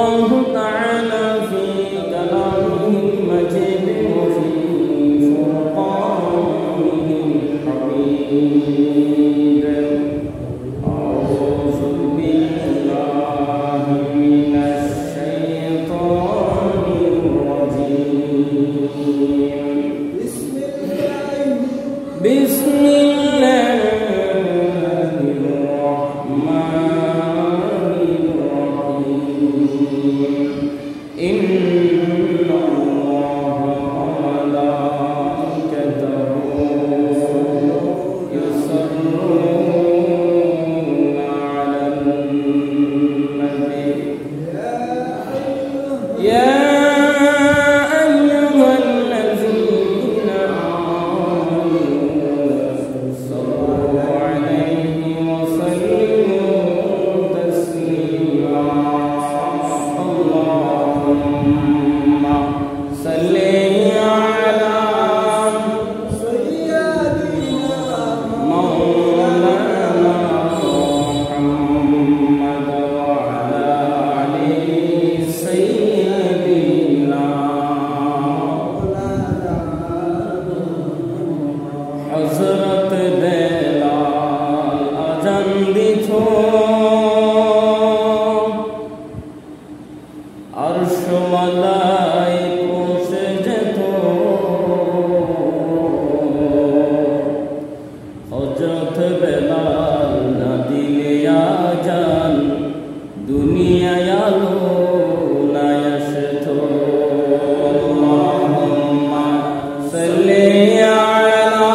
الله تعالى في كلامه المجيد وفي فرقانه الحميد. أعوذ بالله من الشيطان الرجيم. بسم الله الرحمن الرحيم. إن الله وملائكته يصلون على النبي يا أيها الذين آمنوا صلوا عليه وسلموا تسليما. اللهم صل على سيدنا مولانا محمد وعلى آل سيدنا हज़रत बेलाल अज़ान दिछो अर्श मलाइको सेजतो हज़रत बेलाल ना दिले आजान दुनिया आलो ना यशतो। अल्लाहुम्मा सल्ली अला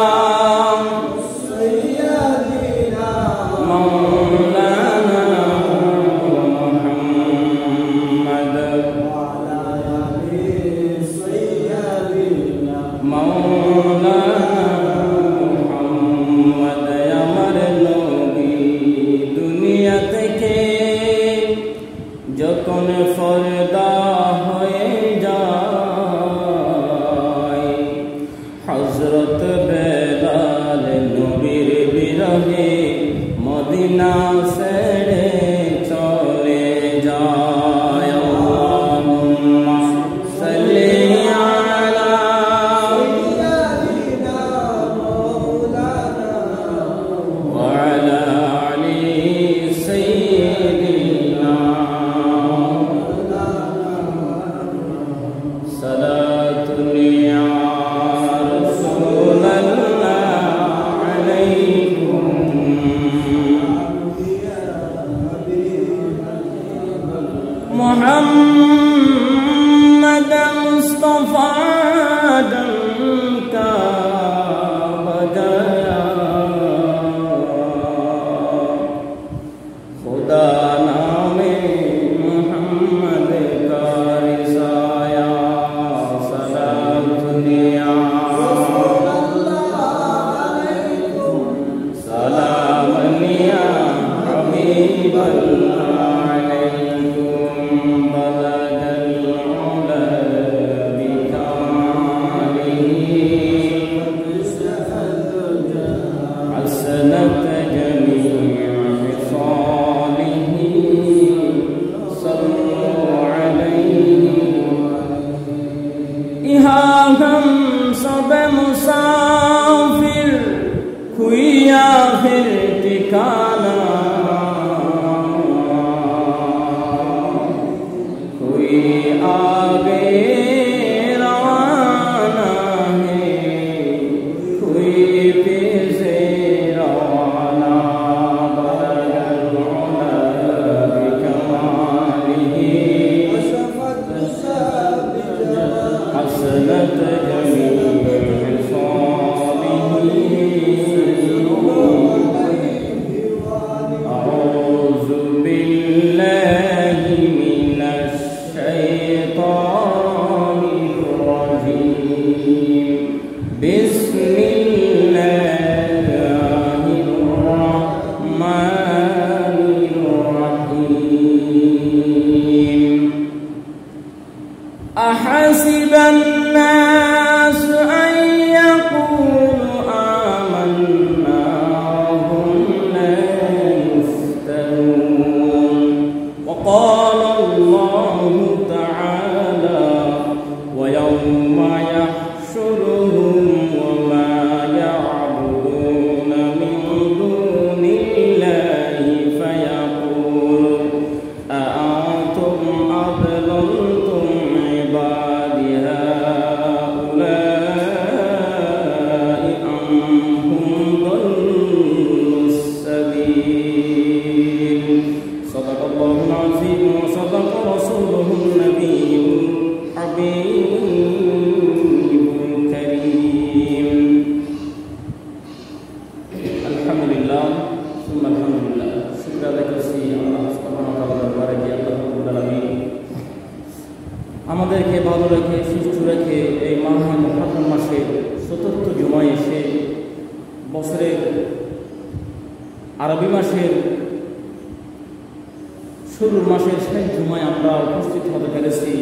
सय्यदिना मौलाना मुहम्मद वअला आलि सय्यदिना मौलाना मुहम्मद। আমার নবী দুনিয়া থেকে যখন ফরদা হয়ে যায় হযরত বেলাল নবীর বিরহে মদিনা ছেড়ে চলে যায়। আল্লাহুম্মা সাল্লি আলা সাইয়্যিদিনা মাওলানা ওয়া আলা আলি সাইয়্যিদিনা সালাতুন ইয়া রাসূলাল্লাহ আলাইকুম मुहम्मद मुस्तफा का बजाया खुदा नामे मुहम्मद का रिसाया। सलामुनिया सलामुनिया हबीबल्लाह हम सब मुसाफिर हुई आखिर ठिकाना कोई आगे रवाना है कोई पीछे रवाना। حسنت جميع أعوذ بالله من الشيطان الرجيم. بسم الله الرحمن الرحيم. أحسب الناس أن يقولوا آمنا وهم لا يفتنون. وقال الله আমাদেরকে ভালো রেখে সুস্থ রেখে এই মাহে মুহররম মাসের ৪র্থ জুমায় এসে বছরের আরবি মাসের শুরুর মাসের শেষ জুমায় আমরা উপস্থিত হতে পেরেছি।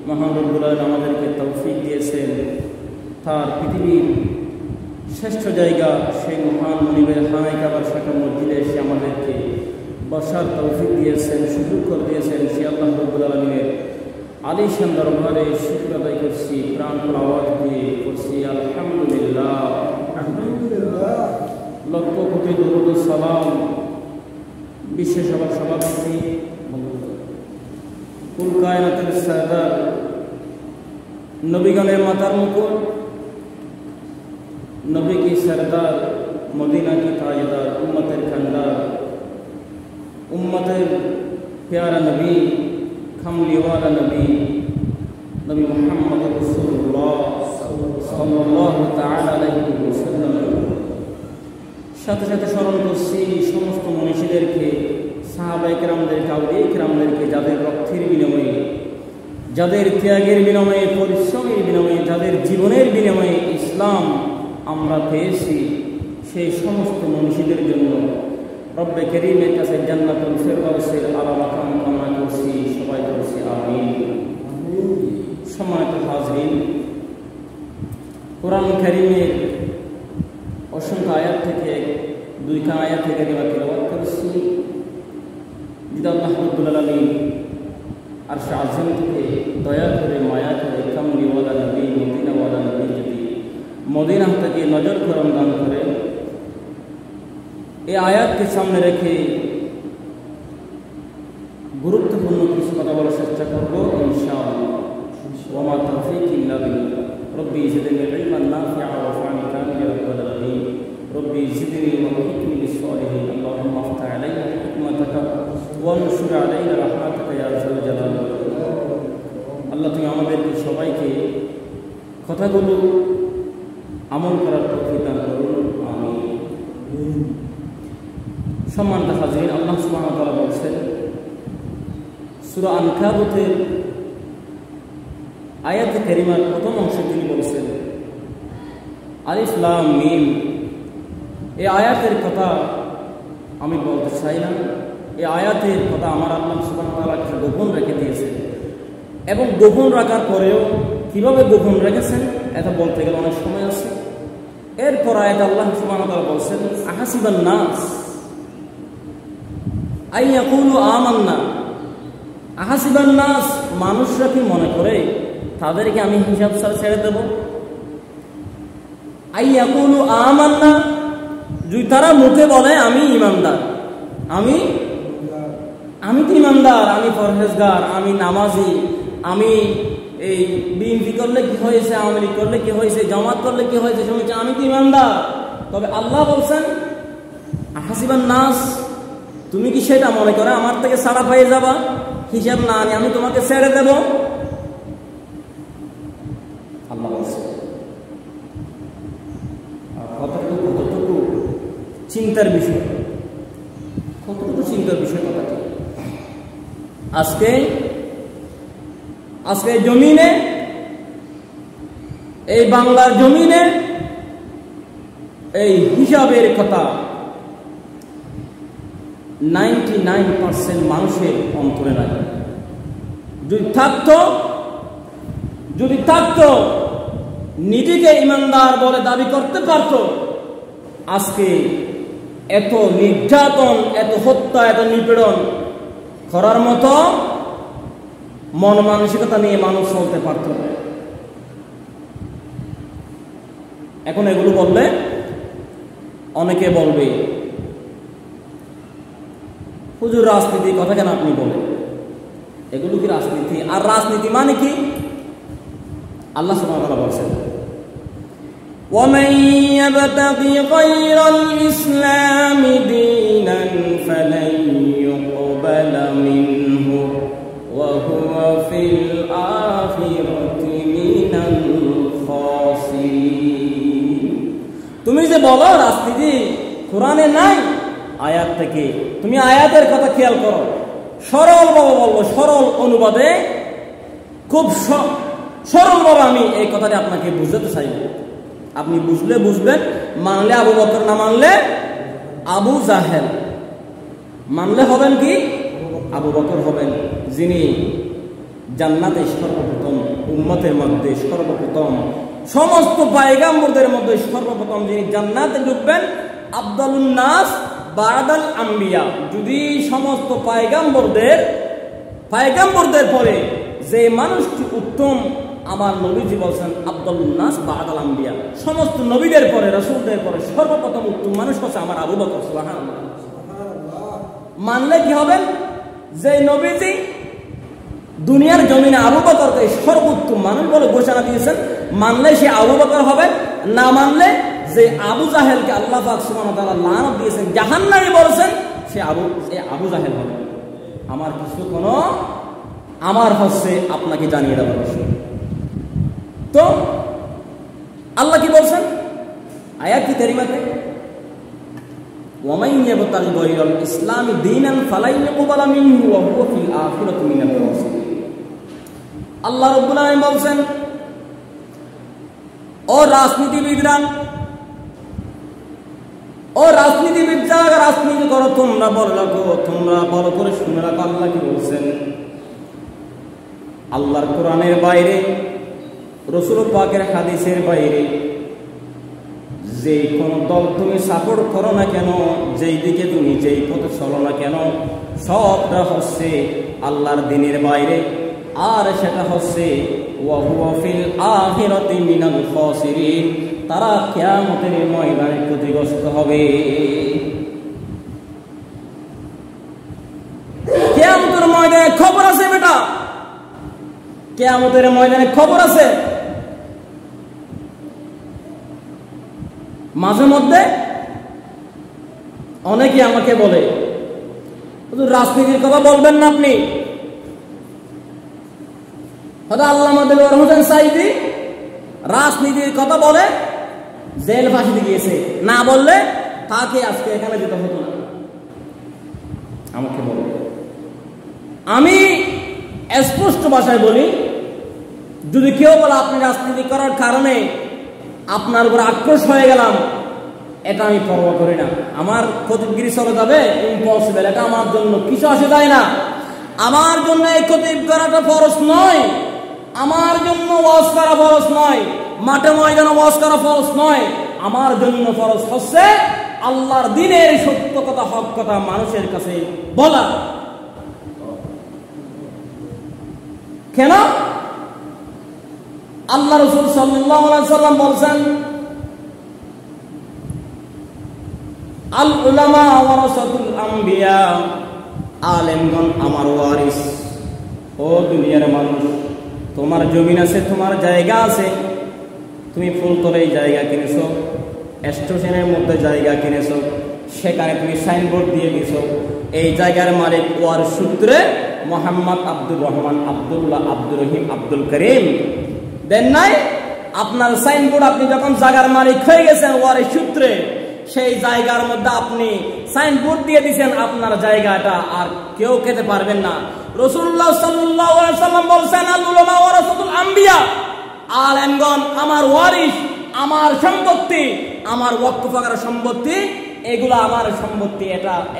মহান রব্বুল আলামিন আমাদেরকে তৌফিক দিয়েছেন। তার পৃথিবীর শ্রেষ্ঠ জায়গা সেই মহান মনিবের খানায় কাবার শাখা মসজিদে এসে আমাদেরকে বসার তৌফিক দিয়েছেন, সুযোগ করে দিয়েছেন। সে আল্লাহ রব্বুল আলামিনের আলিশান দরবারে শুকর আদায় করছি, প্রাণপণ আওয়াজ দিয়ে করছি আলহামদুলিল্লাহ। লক্ষ কোটি দরুদ ও সালাম বিশ্ব সভার সভাপতি কুল কায়নাতের সরদার নবীগণের মাতার মুকুট, नबी की सरदार, मदीना की ताजदार, उम्मतेर खंडार, उम्मतेर प्यारा नबी, खमली वाला नबी, नबी मोहम्मद रसूलुल्लाह सल्लल्लाहु ताआला अलैहि वसल्लम সাথে সাথে স্মরণ করছি সমস্ত মনীষীদেরকে, সাহাবায়ে কেরামদেরকে, আউলিয়া কেরামদেরকে, যাদের রক্তের বিনিময়ে, যাদের ত্যাগের বিনিময়ে, পরিশ্রমের বিনিময়ে, যাদের জীবনের বিনিময়ে ইসলাম আমরা পেয়েছি। সেই সমস্ত মনীষীদের জন্য রব্বে করিমের কাছে জান্নাতুল ফিরদাউসের আলা মাকাম কামনা করছি। সবাই করছি আমিন। সম্মানিত হাজরিন, কোরআন কারীমের অসংখ্য আয়াত থেকে দুইটা আয়াত থেকে আমরা তেলাওয়াত করছি। যেটা আল্লাহ রাব্বুল আলামিন আরশে আযম থেকে দয়া করে মায়া করে কামলিওয়ালা নবী, মদিনাওয়ালা নবী যদি মদিনা থেকে নজর করম দান করে, এই আয়াতকে সামনে রেখে গুরুত্বপূর্ণ কিছু কথা বলার চেষ্টা করব ইনশাআল্লাহ। ওয়া মা তাওফীকি ইল্লা বিল্লাহ। রব্বি জিদনি ইলমান নাফিআ ওয়া ফানি কামিলা ইয়া রাব্বাল আলামিন। রব্বি জিদনি ওয়া হিকমি লিস-সালিহিন। আল্লাহুম্মা আফতাহ আলাইনা হিকমাতাকা ওয়া নশুর আলাইনা রাহমাতাকা ইয়া যাল জালালি ওয়াল ইকরাম। আল্লাহ, তুমি আমাদেরকে সবাইকে কথাগুলো আমল করার তৌফিক দান করুন, আমিন। সম্মানিত হাজির, আল্লাহ সুবহানাহু ওয়া তাআলা বলেন সূরা আনকাবুতের আয়াতে কারিমার প্রথম অংশে তিনি বলেছেন আলিফ লাম মিম। এই আয়াতের কথা আমি বলতে চাই না। এই আয়াতের কথা আমার আল্লাহ সুবহানাহু ওয়া তাআলা কাছে গোপন রেখে দিয়েছেন, এবং গোপন রাখার পরেও কিভাবে গোপন রেখেছেন এটা বলতে গেলে অনেক সময় আছে। এরপর আয়াত আল্লাহ সুবহানাহু ওয়া তাআলা বলেন আহাসিবান নাস আইয়াকুলু আমান্না। আহাসিবান নাস, মানুষরা কি মনে করে তাদেরকে আমি হিসাব ছেড়ে দেব? আইয়াকুলু আমান্না, যদি তারা মুখে বলে আমি ঈমানদার, আমি তো ঈমানদার, আমি পরহেজগার, আমি নামাজি, আমি এই বিএনপি করলে কি হয়েছে, আওয়ামী লীগ করলে কি হয়েছে, জামাত করলে কি হয়েছে, শুনেছি আমি তো ঈমানদার। তবে আল্লাহ বলছেন আহাসিবান নাস, তুমি কি সেটা মনে করে আমার থেকে ছাড়া পেয়ে যাবা, হিসাব না আনি আমি তোমাকে ছেড়ে দেব? আল্লাহ বলছেন। কতটুকু চিন্তার বিষয়, কতটুকু চিন্তার বিষয় কথাটি। আজকে জমিনে, এই বাংলার জমিনে এই হিসাবের কথা 99% মানুষের অন্তরে নাই। যদি থাকতো নিজেকে ইমানদার বলে দাবি করতে পারত, আজকে এত নির্যাতন, এত হত্যা, এত নিপীড়ন করার মতো মন মানসিকতা নিয়ে মানুষ চলতে পারত না। এখন এগুলো বললে অনেকে বলবে হুজুর রাজনীতি কথা কেন আপনি বলেন? এগুলো কি রাজনীতি? আর রাজনীতি মানে কি? আল্লাহ সুবহানাহু ওয়া তাআলা বলেন وَمَن يَبْتَغِ غَيْرَ الْإِسْلَامِ دِينًا فَلَن يُقْبَلَ مِنْهُ وَهُوَ فِي الْآخِرَةِ مِنَ الْخَاسِرِينَ। তুমি যে বলো রাজনীতি কোরআনে নাই, আয়াত থেকে তুমি আয়াতের কথা খেয়াল করো, সরল ভাবে বলবো, সরল অনুবাদে খুব সরলভাবে আমি এই কথাটি আপনাকে বুঝাতে চাই। আপনি বুঝলে বুঝবেন, মানলে আবু বকর, না মানলে আবু জাহেল। মানলে হবেন কি? আবু বকর হবেন, যিনি জান্নাতে সর্বপ্রথম, উম্মতের মধ্যে সর্বপ্রথম, সমস্ত পয়গম্বরদের মধ্যে সর্বপ্রথম যিনি জান্নাতে ঢুকবেন। আফদালুন নাস বাদাল আম্বিয়া। যদি সমস্ত পয়গম্বরদের পরে যে মানুষটি উত্তম, আমার নবীজি বলছেন আফদালুন নাস বাদাল আম্বিয়া। সমস্ত নবীদের পরে, রাসূলদের পরে সর্বপ্রথম উত্তম মানুষ হচ্ছে আমার আবু বকর। সুবহানাল্লাহ। মানলে কি হবেন? যে নবীজি দুনিয়ার জমিনে আবু বকরকে সর্বোত্তম মানুষ বলে ঘোষণা দিয়েছেন, মানলে সে আবু বকর হবে। না মানলে যে আবু জাহেলকে আল্লাহ পাক সুবহানাহু ওয়া তাআলা লানত দিয়েছেন, জাহান্নামী বলেছেন, সে আবু জাহেল হবে। আমার হচ্ছে আপনাকে জানিয়ে দেওয়ার বিষয়। তো আল্লাহ কি বলছেন আয়াতি কারিমাতে? ওয়ামান ইয়াবতাগি গায়রাল ইসলামি দীনান ফালান ইউকবালা মিনহু ওয়া হুয়া ফিল আখিরাতি মিনাল খাসিরিন। আল্লাহ রাব্বুল আলামিন বলছেন, ও রাজনীতিবিদরা, ও রাজনীতিবিদ যারা রাজনীতি করো, তোমরা ভালো করে শুনে রাখো। আল্লাহ কি বলছেন? আল্লাহর কোরআনের বাইরে, রাসূল পাকের হাদিসের বাইরে যে কোন দল তুমি সাপোর্ট করো না কেন, যেই দিকে তুমি যেই পথে চলো না কেন, সবটা হচ্ছে আল্লাহর দ্বীনের বাইরে, আর সেটা হচ্ছে ওয়া হুয়া ফিল আখিরাতি মিনাল খাসিরিন। তারা কিয়ামতের ময়দানে ক্ষতিগ্রস্ত হবে। কিয়ামতের ময়দানে খবর আছে বেটা, কিয়ামতের ময়দানে খবর আছে। মাঝে মধ্যে অনেকে আমাকে বলে, রাজনীতির কথা বলবেন না আপনি। আল্লামা দেলোয়ার হোসেন সাঈদী রাজনীতির কথা বলে জেল ফাঁসিতে গিয়েছে, না বললে তাকে আজকে এখানে যেতে হতো না। আমাকে বলে, আমি স্পষ্ট ভাষায় বলি, যদি কেউ বলে আপনি রাজনীতি করার কারণে আপনার উপর আক্রোশ হয়ে গেলাম, এটা আমি পরোয়া করি না। আমার খতিবগিরি চলে যাবে, ইম্পসিবল। এটা আমার জন্য কিছু আসে যায় না। আমার জন্য এই খতিব করাটা ফরজ নয়, আমার জন্য ওয়াজ করা ফরজ নয়, মাঠে ময়দানে ওয়াজ করা ফরজ নয়। আমার জন্য ফরজ হচ্ছে আল্লাহর দ্বীনের সত্য কথা, হক কথা মানুষের কাছে বলা। কেন? আল্লাহ রাসূল সাল্লাল্লাহু আলাইহি ওয়াসাল্লাম বলেন, আল উলামা ওয়ারাসাতুল আম্বিয়া, আলেমগণ আমার ওয়ারিস। ও দুনিয়ার মানুষ, তোমার জমিন আছে, তোমার জায়গা আছে, তুমি ফুলতলে জায়গা কিনেছো, স্টেশনের মধ্যে জায়গা কিনেছো, সেখানে তুমি সাইনবোর্ড দিয়ে দিছো, এই জায়গার মালিক ওয়ার সূত্রে মোহাম্মদ আব্দুর রহমান, আব্দুল্লাহ, আব্দুর রহিম, আব্দুল করিম দেন নাই? আপনার সাইনবোর্ড, আপনি যখন জায়গার মালিক হয়ে গেছেন ওয়ারের সূত্রে, সেই জায়গার মধ্যে আপনি সাইনবোর্ড দিয়ে দিয়েছেন, আপনার জায়গাটা আর কেউ খেতে পারবেন না। রাসূলুল্লাহ সাল্লাল্লাহু আলাইহি ওয়াসাল্লাম বলেছেন, আল উলামা ওয়ারাসাতুল আম্বিয়া, আলেমগণ আমার ওয়ারিস, আমার সম্পত্তি, আমার ওয়াকফ করা সম্পত্তি, এগুলো আমার সম্পত্তি,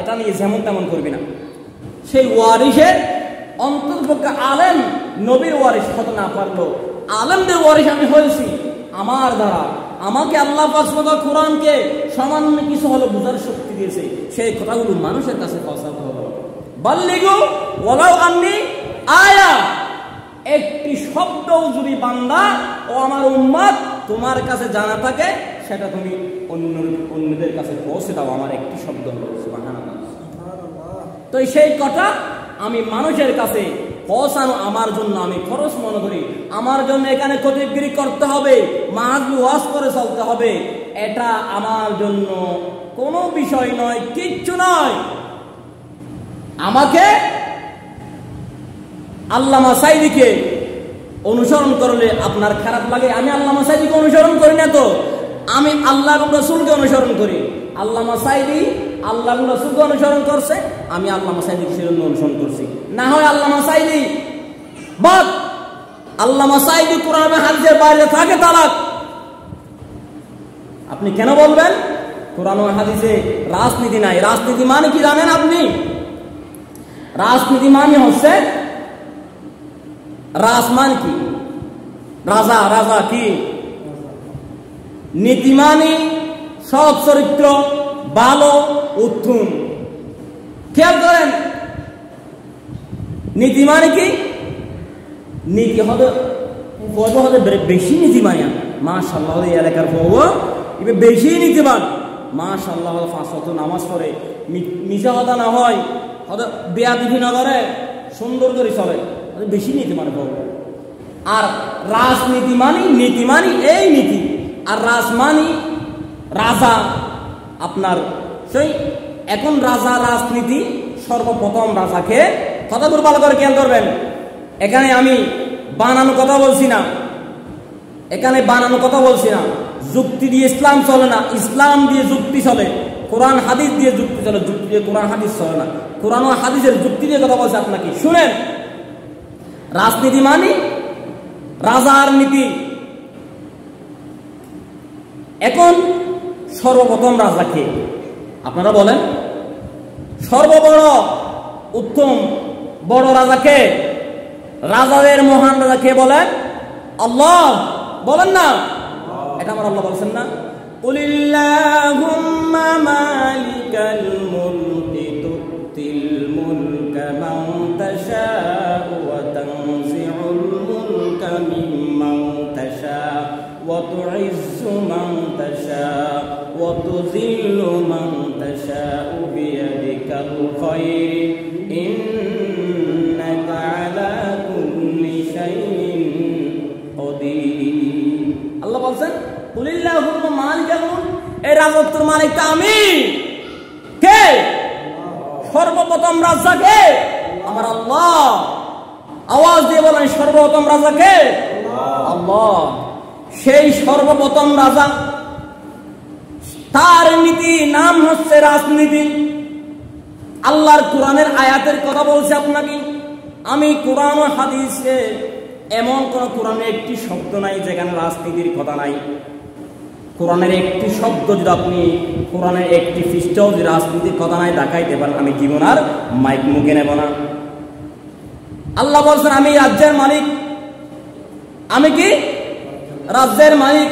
এটা নিয়ে যেমন তেমন করবি না। সেই ওয়ারিসের অন্তর্ভুক্ত আলেম নবীর ওয়ারিস হতে না পারলো, আলেমদের ওয়ারিস আমি হয়েছি আমার দ্বারা। আমাকে আল্লাহ পাক কোরআনকে সামান্য কিছু হলো বুঝার শক্তি দিয়েছে, সেই কথাগুলো মানুষের কাছে পৌঁছাতে হবে। বাল্লিগু ওয়ালাউ আন্নি আয়া, একটি শব্দ যদি বান্দা ও আমার উম্মত তোমার কাছে জানা থাকে, সেটা তুমি অন্যদের কাছে পৌঁছে দাও। আমার একটি শব্দ হলো সুবহানাল্লাহ। তো সেই কথা আমি মানুষের কাছে পৌঁছানো আমার জন্য আমি খরচ মনে করি। আমার জন্য এখানে খতিবগিরি করতে হবে, মাহফিল ওয়াজ করে চলতে হবে, এটা আমার জন্য কোনো বিষয় নয়, কিচ্ছু নয়। আমাকে আল্লামা সাঈদীকে অনুসরণ করলে আপনার খারাপ লাগে? আমি আল্লামা সাঈদীকে অনুসরণ করি না, তো আমি আল্লাহ এবং রাসূলকে অনুসরণ করি। আল্লামা সাঈদী আল্লাহ এবং রাসূলকে অনুসরণ করছে, আমি আল্লামা সাঈদীকে সেজন্য অনুসরণ করছি। না হয় আল্লামা সাঈদী বাদ, আল্লামা সাঈদী কোরআন হাদিসের বাইরে থাকে তালাক। আপনি কেন বলবেন কোরআন ও হাদিসে রাজনীতি নাই? রাজনীতি মানে কি জানেন আপনি? রাজনীতি মানে হচ্ছে, রাজ মানে কি? রাজা, রাজা কি? নীতি মানে সৎ চরিত্র, ভালো, উত্তম। খেয়াল করেন, নীতি মানে কি? নীতি হবে বেশি নীতিমান। মাশাআল্লাহ, এই এলাকার বেশি নীতিমান। মাশাআল্লাহ, 5 ওয়াক্ত নামাজ পড়ে, মিশা কথা না হয়, বেয়াদবি না করে, সুন্দর করে চলে, বেশি নীতিমান পাবো। আর রাজনীতি মানি, নীতি মানি এই নীতি। আর রাজ মানি রাজা, আপনার সেই এখন রাজা রাজনীতি সর্বপ্রথম রাজাকে, কথাগুলো ভালো করে খেয়াল করবেন। এখানে আমি বানানো কথা বলছি না, এখানে বানানো কথা বলছি না। যুক্তি দিয়ে ইসলাম চলে না, ইসলাম দিয়ে যুক্তি চলে। কোরআন হাদিস দিয়ে যুক্তি চলে, যুক্তি দিয়ে কোরআন হাদিস চলে না। কোরআন ও হাদিসের যুক্তি দিয়ে কথা বলছে আপনাকে। শুনেন, রাজনীতি মানে রাজার নীতি। এখন সর্বপ্রথম রাজাকে আপনারা বলেন, সর্ববড় উত্তম বড় রাজাকে, রাজাদের মহান রাজাকে বলেন? আল্লাহ। বলেন না? এটা আমার আল্লাহ বলছেন না? কুলিল্লাহুম্মা মালিকাল মুলকি তুতিল মুলকা মান তাশাউ ওয়া তানজিউল মুলকা মিম্মান তাশাউ ওয়া তুইজ্জু মান তাশাউ ওয়া তুযিল্লু মান তাশাউ বিয়াদিকাল খায়র ইন্নাকা আলা কুল্লি শাইইন কাদির। আল্লাহ বলছেন কুলিল্লাহুম্মা মালিকাল মুলক, এই রাজত্বের মালিকটা আমি। কে? সর্বপ্রথম রাজা কে? আমার আল্লাহ। আওয়াজ দিয়ে বলেন, সর্বপ্রথম রাজা কে? আল্লাহ। সেই সর্বপ্রথম রাজা, তার নীতি নাম হচ্ছে রাজনীতি। আল্লাহর কোরআনের আয়াতের কথা বলছে আপনাকে আমি। কোরআন ও হাদিসে এমন কোন কোরআনে একটি শব্দ নাই যেখানে রাজনীতির কথা নাই। কোরআনের একটি শব্দ যদি আপনি, কোরআনের একটি পৃষ্ঠাও যদি রাজনীতির কথা নাই দেখাইতে পারেন, আমি জীবন আর মাইক মুখে নেব না। আল্লাহ বলছেন আমি রাজ্যের মালিক। আমি কি? রাজ্যের মালিক।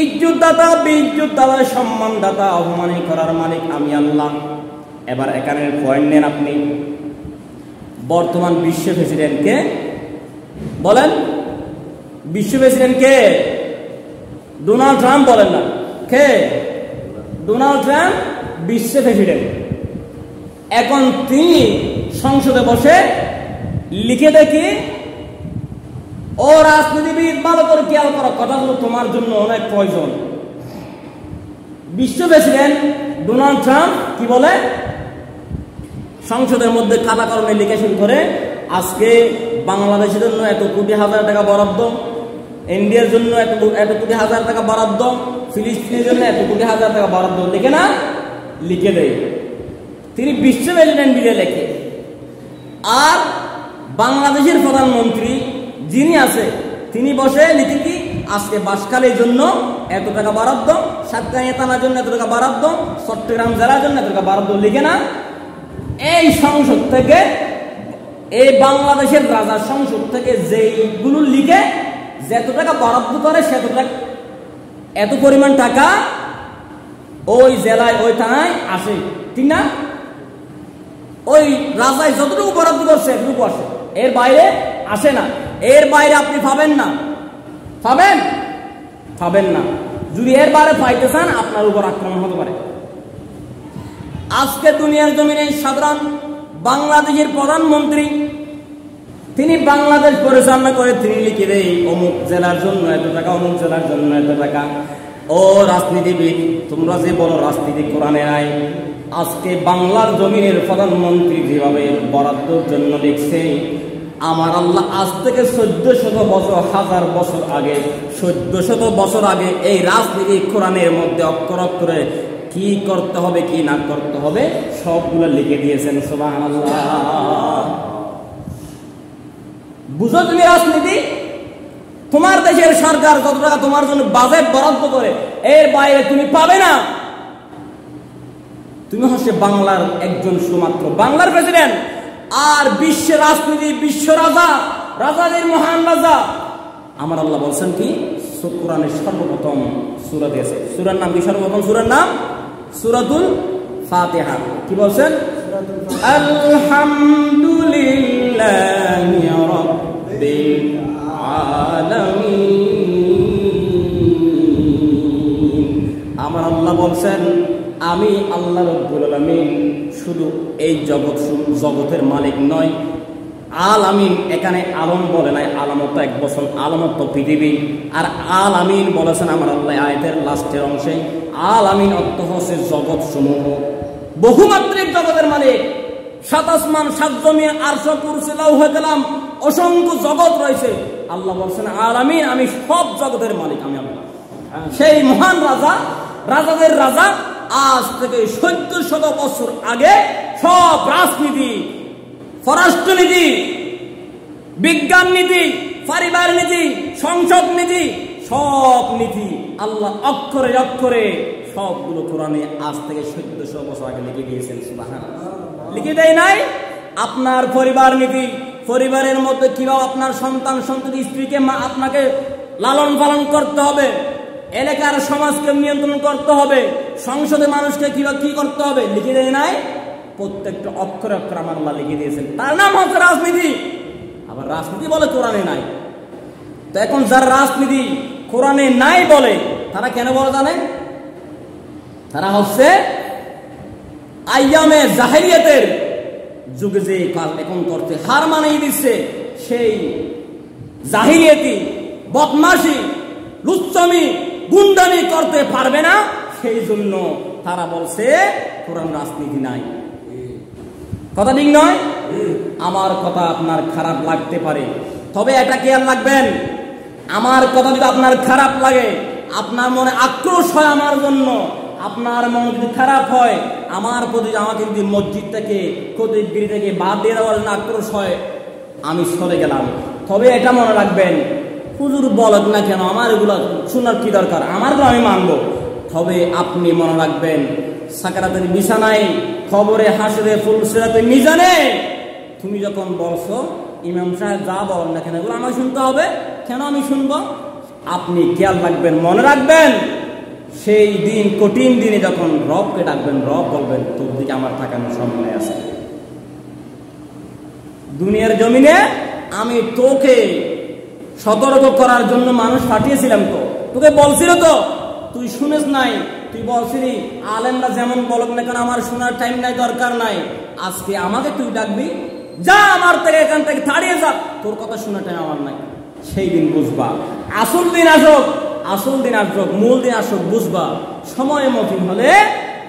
ইজ্জত দাতা, বেইজ্জত দাতা, সম্মান দাতা, অপমানি করার মালিক আমি আল্লাহ। এবার এখানে পয়েন্ট নেন আপনি। বর্তমান বিশ্ব প্রেসিডেন্ট কে? বলেন, বিশ্ব প্রেসিডেন্ট কে? Donald Trump. বলেন না কে? ডোনাল্ড ট্রাম্প বিশ্ব প্রেসিডেন্ট। এখন তিনি সংসদে বসে লিখে দেখি, ও রাজনীতিবিদ ভালো করে খেয়াল করার কথাগুলো তোমার জন্য অনেক প্রয়োজন। বিশ্ব প্রেসিডেন্ট ডোনাল্ড ট্রাম্প কি বলে? সংসদের মধ্যে খাতা কলমে লিখে শুরু করে, আজকে বাংলাদেশের জন্য এত কোটি হাজার টাকা বরাদ্দ, ইন্ডিয়ার জন্য এত কোটি হাজার টাকা বরাদ্দ, ফিলিস্তিনের জন্য এত কোটি হাজার টাকা বরাদ্দ। লিখে না? লিখে দেয়। তিনি বিশ্ব প্রেসিডেন্ট বিলে লেখে। আর বাংলাদেশের প্রধানমন্ত্রী যিনি আছে তিনি বসে লিখে কি, আজকে বাঁশখালীর জন্য এত টাকা বরাদ্দ, সাতকানিয়া থানার জন্য এত টাকা বরাদ্দ, চট্টগ্রাম জেলার জন্য এত টাকা বরাদ্দ। লিখে না? এই সংসদ থেকে, এই বাংলাদেশের রাজা সংসদ থেকে যেইগুলো লিখে, যত টাকা বরাদ্দ করে সেত টাকা, এত পরিমাণ টাকা ওই জেলায় ওই থানায় আসে, ঠিক না? ওই রাজায় যতটুকু বরাদ্দ করছে এতটুকু আসে, এর বাইরে আসে না। এর বাইরে আপনি পাবেন না। পাবেন? পাবেন না। যদি এর বাইরে পাইতে চান আপনার উপর আক্রমণ হতে পারে। আজকে দুনিয়ার জমিনে সাধারণ বাংলাদেশের প্রধানমন্ত্রী, তিনি বাংলাদেশ পরিচালনা করে, তিনি লিখে দেয় অমুক জেলার জন্য এত টাকা, অমুক জেলার জন্য এত টাকা। ও রাজনীতিবিদ, তোমরা যে বড় রাজনীতি কোরআনে নাই। আজকে বাংলার জমিনের প্রধানমন্ত্রী যেভাবে বরাদ্দের জন্য লিখছে, আমার আল্লাহ আজ থেকে 1400 বছর, 1000 বছর আগে, 1400 বছর আগে এই রাজনীতি কোরআনের মধ্যে অক্ষর অক্ষরে কি করতে হবে কি না করতে হবে সবগুলো লিখে দিয়েছেন। সুবহানাল্লাহ। বুঝো তুমি রাজনীতি? তোমার দেশের সরকার কত টাকা তোমার জন্য বাজেট বরাদ্দ করে, এর বাইরে তুমি পাবে না। তুমি হচ্ছে বাংলার একজন শুধুমাত্র বাংলার প্রেসিডেন্ট, আর বিশ্বের রাজনীতি, বিশ্ব রাজা, রাজাদের মহান রাজা। আমার আল্লাহ বলছেন কি, কোরআনের সর্বপ্রথম সূরা দিয়েছে, সূরার নাম কি? সর্বপ্রথম সূরার নাম সূরাতুল ফাতিহা। কি বলছেন? আলহামদুলিল্লাহি রাব্বিল আলামিন। আমার আল্লাহ বলছেন, আমি আল্লাহ রাব্বুল আলামিন শুধু এই জগতের মালিক নয়। আলামিন এখানে আলম বলে নাই, আলামত এক বছর, আলামত তো পৃথিবী। আর আলামিন বলেছেন আমার আল্লাহ আয়াতের লাস্টের অংশে, আলামিন অর্থ হচ্ছে জগৎ সমূহ, বহুমাত্রিক জগতের মালিক। সাত আসমান, সাত জমিন, আরশ, কুরসি, লৌহ কালাম, অসংখ্য জগৎ রয়েছে। আল্লাহ বলছেন আলামিন, আমি সব জগতের মালিক, আমি আল্লাহ। সেই মহান রাজা, রাজাদের রাজা, আজ থেকে 1400 বছর আগে সব রাজনীতি, পররাষ্ট্রনীতি, বিজ্ঞান নীতি, পরিবার নীতি, সংসদ নীতি, সব নীতি আল্লাহ অক্ষরে অক্ষরে সবগুলো কোরআনে আজ থেকে 1400 বছর আগে লিখে দিয়েছেন। সুবহানাল্লাহ। লিখে দেয় নাই? আপনার পরিবার নীতি, পরিবারের মধ্যে কিভাবে আপনার সন্তান সন্ততি, স্ত্রীকে আপনাকে লালন পালন করতে হবে, এলাকার সমাজকে নিয়ন্ত্রণ করতে হবে, সংসদে মানুষকে কিভাবে কি করতে হবে, লিখে দেয় নাই? প্রত্যেকটা অক্ষরে অক্ষরে আমার আল্লাহ লিখে দিয়েছেন। তার নাম হচ্ছে রাজনীতি। আবার রাজনীতি বলে কোরআনে নাই। তো এখন যারা রাজনীতি কোরআনে নাই বলে, তারা কেন বলে জানেন? তারা হচ্ছে আইয়ামে জাহেলিয়াতের যুগে যে কাজ এখন করতে হার মানিয়ে দিচ্ছে, সেই জাহিলিয়াতি, বদমাশি, লুচ্চামি, গুন্ডামি করতে পারবে না, সেই জন্য তারা বলছে কোরআন রাজনীতি নাই। কথা ঠিক নয়? আমার কথা আপনার খারাপ লাগতে পারে, তবে এটা খেয়াল রাখবেন, আমার কথা যদি আপনার খারাপ লাগে, আপনার মনে আক্রোশ হয় আমার জন্য, আপনার মন যদি খারাপ হয় আমার প্রতি, আমাকে যদি মসজিদ থেকে, কতিগিরি থেকে বাদ দিয়ে দেওয়ার জন্য আক্রোশ হয়, আমি সরে গেলাম। তবে এটা মনে রাখবেন, হুজুর বলক না কেন, আমার এগুলো শোনার কি দরকার, আমারগুলো আমি মানবো। তবে আপনি মনে রাখবেন, সাকারাতের বিছানায়, খবরে, হাসরে, ফুলসিরাতের মিজানে তুমি যখন বলছো ইমাম সাহেব যা বলেন না কেন এগুলো আমাকে শুনতে হবে, কেন আমি শুনবো? আপনি খেয়াল রাখবেন, মনে রাখবেন, সেই দিন, কঠিন দিনে যখন রবকে ডাকবেন, রব বলবেন তোর দিকে আমার তাকানোর সময় আছে। দুনিয়ার জমিনে আমি তোকে সতর্ক করার জন্য মানুষ পাঠিয়েছিলাম, তো তোকে বলছিল, তো তুই শুনেস নাই, তুই বলছিলি আলেমরা যেমন বলক না কেন আমার শোনার টাইম নাই, দরকার নাই। আজকে আমাকে তুই ডাকবি, যা আমার থেকে, এখান থেকে ছাড়িয়ে যা, তোর কথা শোনার টাইম আমার নাই। সেই দিন বুঝবা, আসল দিন আসুক, আসল দিন আসুক, মূল দিন আসুক, বুঝবা। সময় মতিন হলে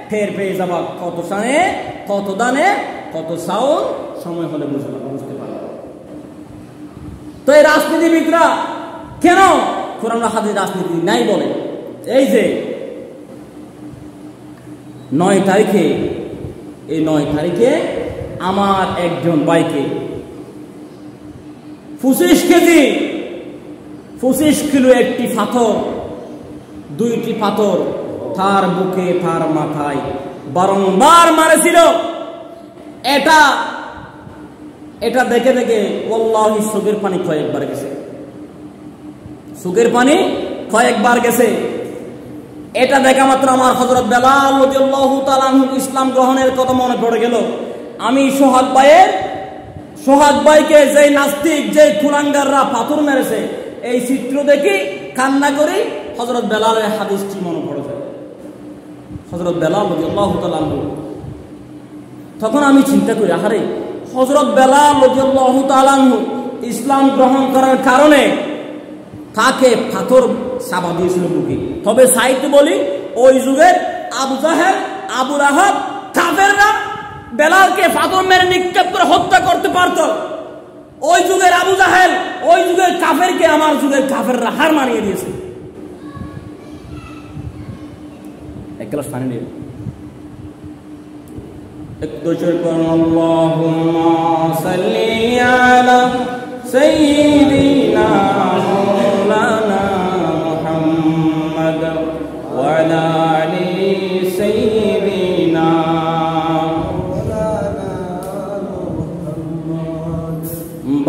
ফের পেয়ে যাবা, কত সানে, কত দানে, কত সাউল, সময় হলে বুঝতে পারবা। তো এই রাজনীতিবিদরা কেন কোরআন হাদিস রাজনীতি নাই বলে? এই যে 9 তারিখে, এই 9 তারিখে আমার একজন ভাইকে 25 কেজি, 25 কিলো একটি পাথর, 2টি পাথর তার বুকে, তার মাথায় বারংবার মারেছিল। এটা দেখে দেখে ওয়াল্লাহি চোখের পানি কয়েকবার গেছে, চোখের পানি কয়েকবার গেছে। এটা দেখা মাত্র আমার হযরত বেলাল রাদিয়াল্লাহু তাআলা আনহু ইসলাম গ্রহণের কথা মনে পড়ে গেল। আমি সোহাগ ভাইকে যে নাস্তিক, যে কুলাঙ্গাররা পাথর মেরেছে, এই চিত্র দেখি কান্না করি, হযরত বেলালের হাদিসটি মনে পড়ে যায়। হযরত বেলাল রাদিয়াল্লাহু তাআলা আনহু, তখন আমি চিন্তা করি, আরে হযরত বেলাল রাদিয়াল্লাহু তাআলা আনহু ইসলাম গ্রহণ করার কারণে তাকে পাথর চাপা দিয়েছিল বুকে। তবে সাহিত্য বলি, ওই যুগের আবু জাহেল, আবু লাহাব, কাফেররা বেলালকে পাথর মেরে নিক্ষেপ করে হত্যা করতে পারত। ওই যুগের আবু জাহেল, ওই যুগের কাফেরকে আমার যুগের কাফেররা হার মানিয়ে দিয়েছে। এক গ্লাস পানি নিয়ে একটু আল্লাহুম্মা সাল্লি আলা সাইয়্যিদিনা মাওলানা মুহাম্মদ ওয়া আলা আলি সাইয়্যিদিনা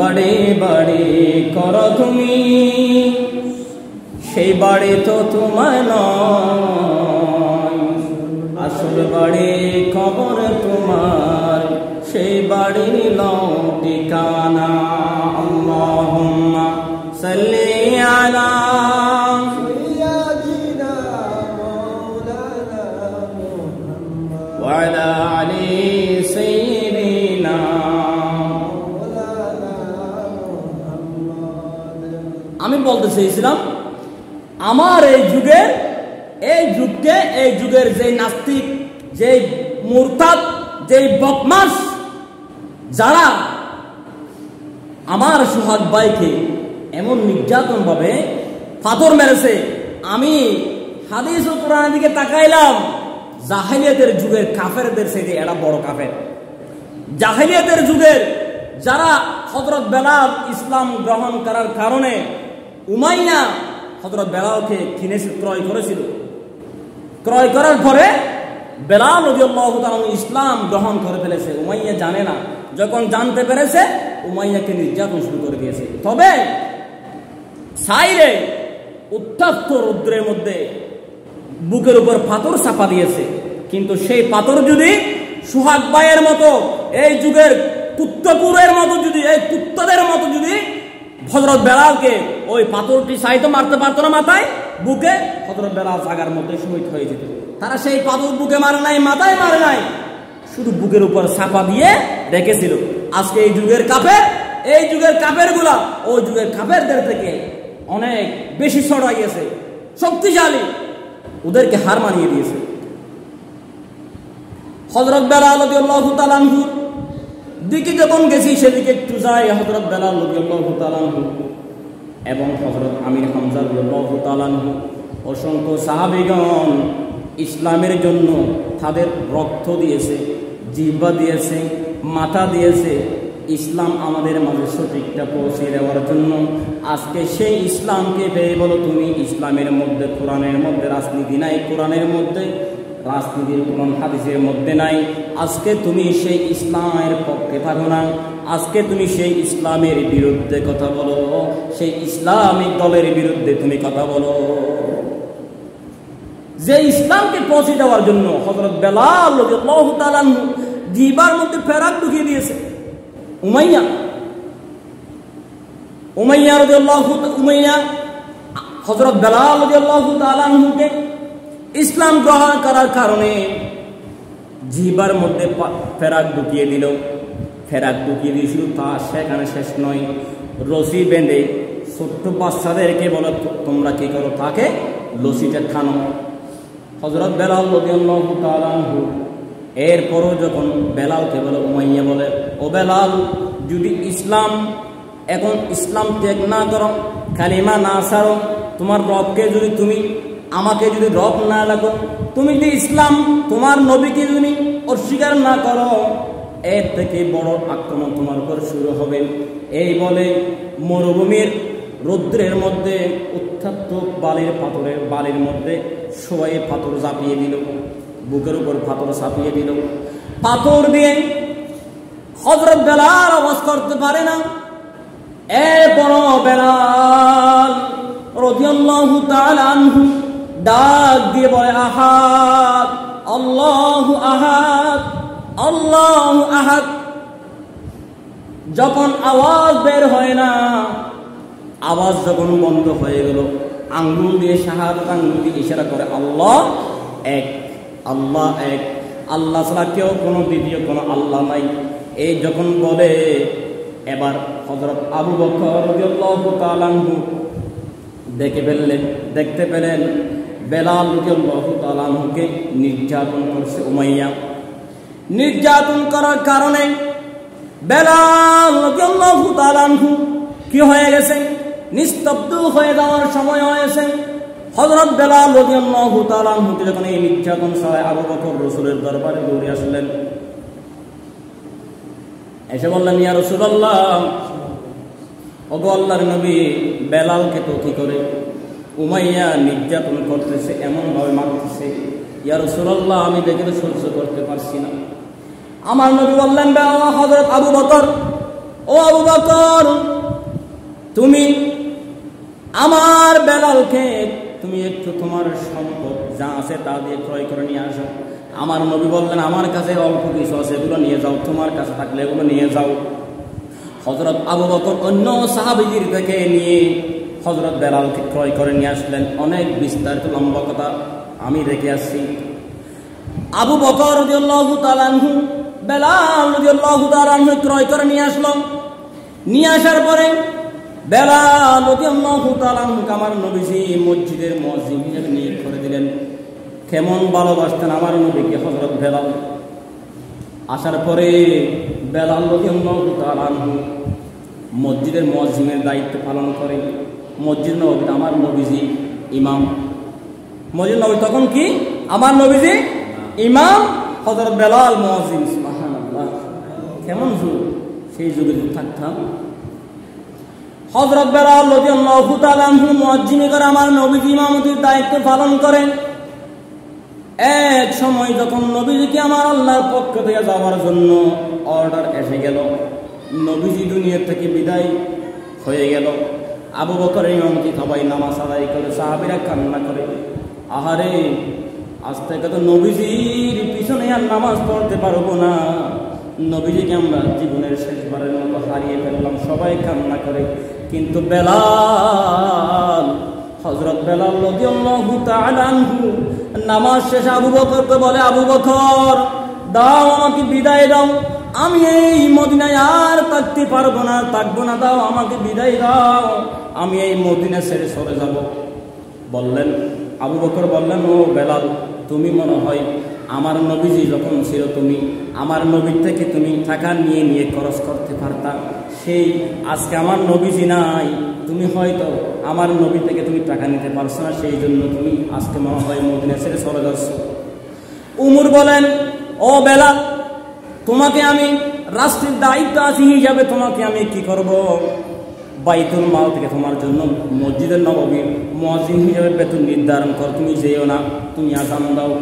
बड़े बड़े करो तुमी সেই বাড়ি তো তোমার নয়, আসল বাড়ি খবর তোমার, সেই বাড়ির লও ঠিকানা। আল্লাহুম্মা সাল্লি আলা সাইয়্যিদিনা মাওলানা মুহাম্মদ ওয়া আলা আলি সাইয়্যিদিনা। আমি বলতে চেয়েছিলাম আমার এই যুগকে এই যুগের যে নাস্তিক, যে মুরতাদ, যে বদমাশ, যারা আমার সোহাগ ভাইকে এমন নির্যাতন ভাবে পাথর মেরেছে, আমি হাদিস ও কোরআনের দিকে তাকাইলাম, জাহেলিয়াতের যুগের কাফেরদের থেকে এরা বড় কাফের। জাহেলিয়াতের যুগের যারা হযরত বেলাল ইসলাম গ্রহণ করার কারণে উমাইয়া হযরত বেলালকে ক্রয় করেছিল, ক্রয় করার পরে বেলাল রাদিয়াল্লাহু তাআলা ইসলাম গ্রহণ করে ফেলেছে। উমাইয়া জানে না, যখন জানতে পেরেছে উমাইয়াকে নির্যাতন শুরু করে দিয়েছে। তবে সাইরে উত্তপ্ত রৌদ্রের মধ্যে বুকের উপর পাথর চাপা দিয়েছে, কিন্তু সেই পাথর যদি সোহাগ ভাইয়ের মতো এই যুগের কুত্তপুরের মতো যদি, এই কুত্তাদের মতো যদি হযরত বেলালকে ওই পাথরটি চাইতো মারতে পারতো না মাথায়, বুকে, হযরত বেলাল জায়গার মধ্যে শহীদ হয়ে যেত। তারা সেই পাথর বুকে মারে নাই, মাথায় মারে নাই, শুধু বুকের উপর চাপা দিয়ে রেখেছিল। আজকে এই যুগের কাফের গুলা ওই যুগের কাফেরদের থেকে অনেক বেশি ছড়াই গেছে, শক্তিশালী, ওদেরকে হার মানিয়ে দিয়েছে। হযরত বেলাল রাদিয়াল্লাহু তাআলা আনহু দিকে যখন গেছি, সেদিকে একটু যাই, হযরত বেলাল রাদিয়াল্লাহু তাআলা আনহু এবং হযরত আমির হামজা রাদিয়াল্লাহু তাআলা আনহু, অসংখ্য সাহাবীগণ ইসলামের জন্য তাদের রক্ত দিয়েছে, জিহ্বা দিয়েছে, মাথা দিয়েছে, ইসলাম আমাদের মাঝে সঠিকটা পৌঁছে দেওয়ার জন্য। আজকে সেই ইসলামকে পেয়ে বলো তুমি ইসলামের মধ্যে, কোরআনের মধ্যে রাজনীতি নাই, কোরআনের মধ্যে রাজনীতির কোরআন হাদিসের মধ্যে নাই। আজকে তুমি সেই ইসলামের পক্ষে থাকো না, আজকে তুমি সেই ইসলামের বিরুদ্ধে কথা বলো, সেই ইসলামিক দলের বিরুদ্ধে তুমি কথা বলো। যে ইসলামকে পৌঁছে দেওয়ার জন্য হযরত বেলাল রাদিয়াল্লাহু তাআলা জিহ্বার মধ্যে ফেরাক ঢুকিয়ে দিয়েছে উমাইয়া হযরত বেলাল রাদিয়াল্লাহু তাআলা আনহুকে ইসলাম গ্রহণ করার কারণে জিহ্বার মধ্যে ফেরাক ঢুকিয়ে দিল। ফেরাক ঢুকিয়ে দিয়েছিল, তা সেখানে শেষ নয়, রশি বেঁধে ছোট্ট বাচ্চাদেরকে বলে তোমরা কি করো, তাকে লসিটা টানো। হযরত বেলাল রাদিয়াল্লাহু তাআলা আনহু এরপরও যখন বেলালকে বলে, উমাইয়া বলে, ও বেলাল, যদি এখন ইসলাম ত্যাগ না করো, কালিমা না ছাড়ো, তোমার রবকে যদি তুমি আমাকে যদি রব না লাগো, তুমি যদি ইসলাম তোমার নবীকে তুমি অস্বীকার না করো, এর থেকে বড় আক্রমণ তোমার উপর শুরু হবে। এই বলে মরুভূমির রৌদ্রের মধ্যে উত্তপ্ত বালির মধ্যে সবাই পাথর চাপিয়ে দিল, বুকের উপর পাথর চাপিয়ে দিল। পাথর দিয়ে হযরত বেলাল আওয়াজ করতে পারে না। এরপর বেলাল রাদিয়াল্লাহু তাআলা আনহু ডাক দিয়ে বলে, আহাদ, আল্লাহু আহাদ, আল্লাহু আহাদ। যখন আওয়াজ বের হয় না, আওয়াজ যখন বন্ধ হয়ে গেল, আঙ্গুল দিয়ে শাহাদাত আঙ্গুল দিয়ে ইশারা করে, আল্লাহ এক, আল্লাহ এক, আল্লাহ ছাড়া কেউ কোনো দ্বিতীয় কোনো আল্লাহ নাই। এই যখন বলে, এবার হযরত আবু বকর রাদিয়াল্লাহু তাআলা আনহু দেখতে পেলেন বেলাল রাদিয়াল্লাহু তাআলা আনহুকে নির্যাতন করছে উমাইয়া। নির্যাতন করার কারণে বেলাল রাদিয়াল্লাহু তাআলা আনহু কি হয়ে গেছে, নিস্তব্ধ হয়ে যাওয়ার সময় হয়েছে। হযরত বেলাল রাদিয়াল্লাহু তাআলা আনহুকে যখন এই নির্যাতন সহায় আবু বকর রাসূলের দরবারে দৌড়ে আসলেন, এসে বললেন, ইয়া রাসূলুল্লাহ, ওগো আল্লাহর নবী, বেলালকে তো কি করে উমাইয়া নির্যাতন করতেছে, এমনভাবে মারতেছে, ইয়া রাসূলুল্লাহ আমি দেখে তো সহ্য করতে পারছি না। আমার নবী বললেন, হযরত আবু বকর, ও আবু বকর, তুমি আমার বেলালকে তুমি একটু তোমার সম্পদ যা আছে তা দিয়ে ক্রয় করে নিয়ে আসো। আমার নবী বললেন, আমার কাছে অল্প কিছু আছে, এগুলো নিয়ে যাও, তোমার কাছে থাকলে এগুলো নিয়ে যাও। হযরত আবু বকর অন্য সাহাবীদের থেকে নিয়ে হযরত বেলালকে ক্রয় করে নিয়ে আসলেন। অনেক বিস্তারিত লম্বা কথা আমি রেখে আসছি। আবু বকর রাদিয়াল্লাহু তাআলা আনহু বেলাল রাদিয়াল্লাহু তাআলা আনহু ক্রয় করে নিয়ে আসলো। নিয়ে আসার পরে বেলাল রাদিয়াল্লাহু তাআলা আনহু আমার নবীজি মসজিদের মুয়াজ্জিন হিসেবে নিয়োগ করে দিলেন। কেমন ভালোবাসতেন আমার নবীকে হযরত বেলাল। আসার পরে বেলাল রাদিয়াল্লাহু তাআলা আনহু মসজিদের মুয়াজ্জিনের দায়িত্ব পালন করে। মসজিদ নববীতে আমার নবীজি ইমাম। মসজিদ নববী তখন কি আমার নবীজি ইমাম, হযরত বেলাল মুয়াজ্জিন। সুবহানাল্লাহ, কেমন যুগ! সেই যুগে যদি থাকতাম। হযরত বেলাল রাদিয়াল্লাহু তাআলা আনহু মুয়াজ্জিনি করে আমার নবীজি ইমামতির দায়িত্ব পালন করেন। এক সময় যখন নবীজিকে আমার আল্লাহর পক্ষ থেকে যাওয়ার জন্য অর্ডার এসে গেল, নবীজি দুনিয়া থেকে বিদায় হয়ে গেল, আবু বকরের ইমামতি সবাই নামাজ আদায় করে, সাহাবীরা কান্না করে, আহারে আজ থেকে তো নবীজির পিছনে আর নামাজ পড়তে পারবো না, নবীজিকে আমরা জীবনের শেষবারের মতো হারিয়ে ফেললাম, সবাই কান্না করে। কিন্তু বেলাল, হযরত বেলাল রাদিয়াল্লাহু তাআলা আনহু নামাজ শেষে আবু বকরকে বলে, আবু বকর দাও আমাকে বিদায় দাও, আমি এই মদিনায় আর থাকতে পারবো না, থাকবো না, দাও আমাকে বিদায় দাও, আমি এই মদিনা ছেড়ে চলে যাব। বললেন আবু বকর বললেন, ও বেলাল, তুমি মনে হয় আমার নবীজি যখন ছিল তুমি আমার নবীর থেকে তুমি টাকা নিয়ে নিয়ে খরচ করতে পারতা, সেই আজকে আমার নবীজি নাই, তুমি হয়তো আমার নবী থেকে তুমি টাকা নিতে পারছো না, সেই জন্য তুমি আজকে মনে হয় মদিনা ছেড়ে চলে যাচ্ছ। উমর বলেন, ও বেলাল, তোমাকে আমি রাষ্ট্রের দায়িত্ব আছি হিসাবে তোমাকে আমি কি করব, বাইতুল মাল থেকে তোমার জন্য মসজিদের নববীর মুয়াজ্জিন হিসেবে বেতন নির্ধারণ কর, তুমি যেও না, তুমি আযান দাও।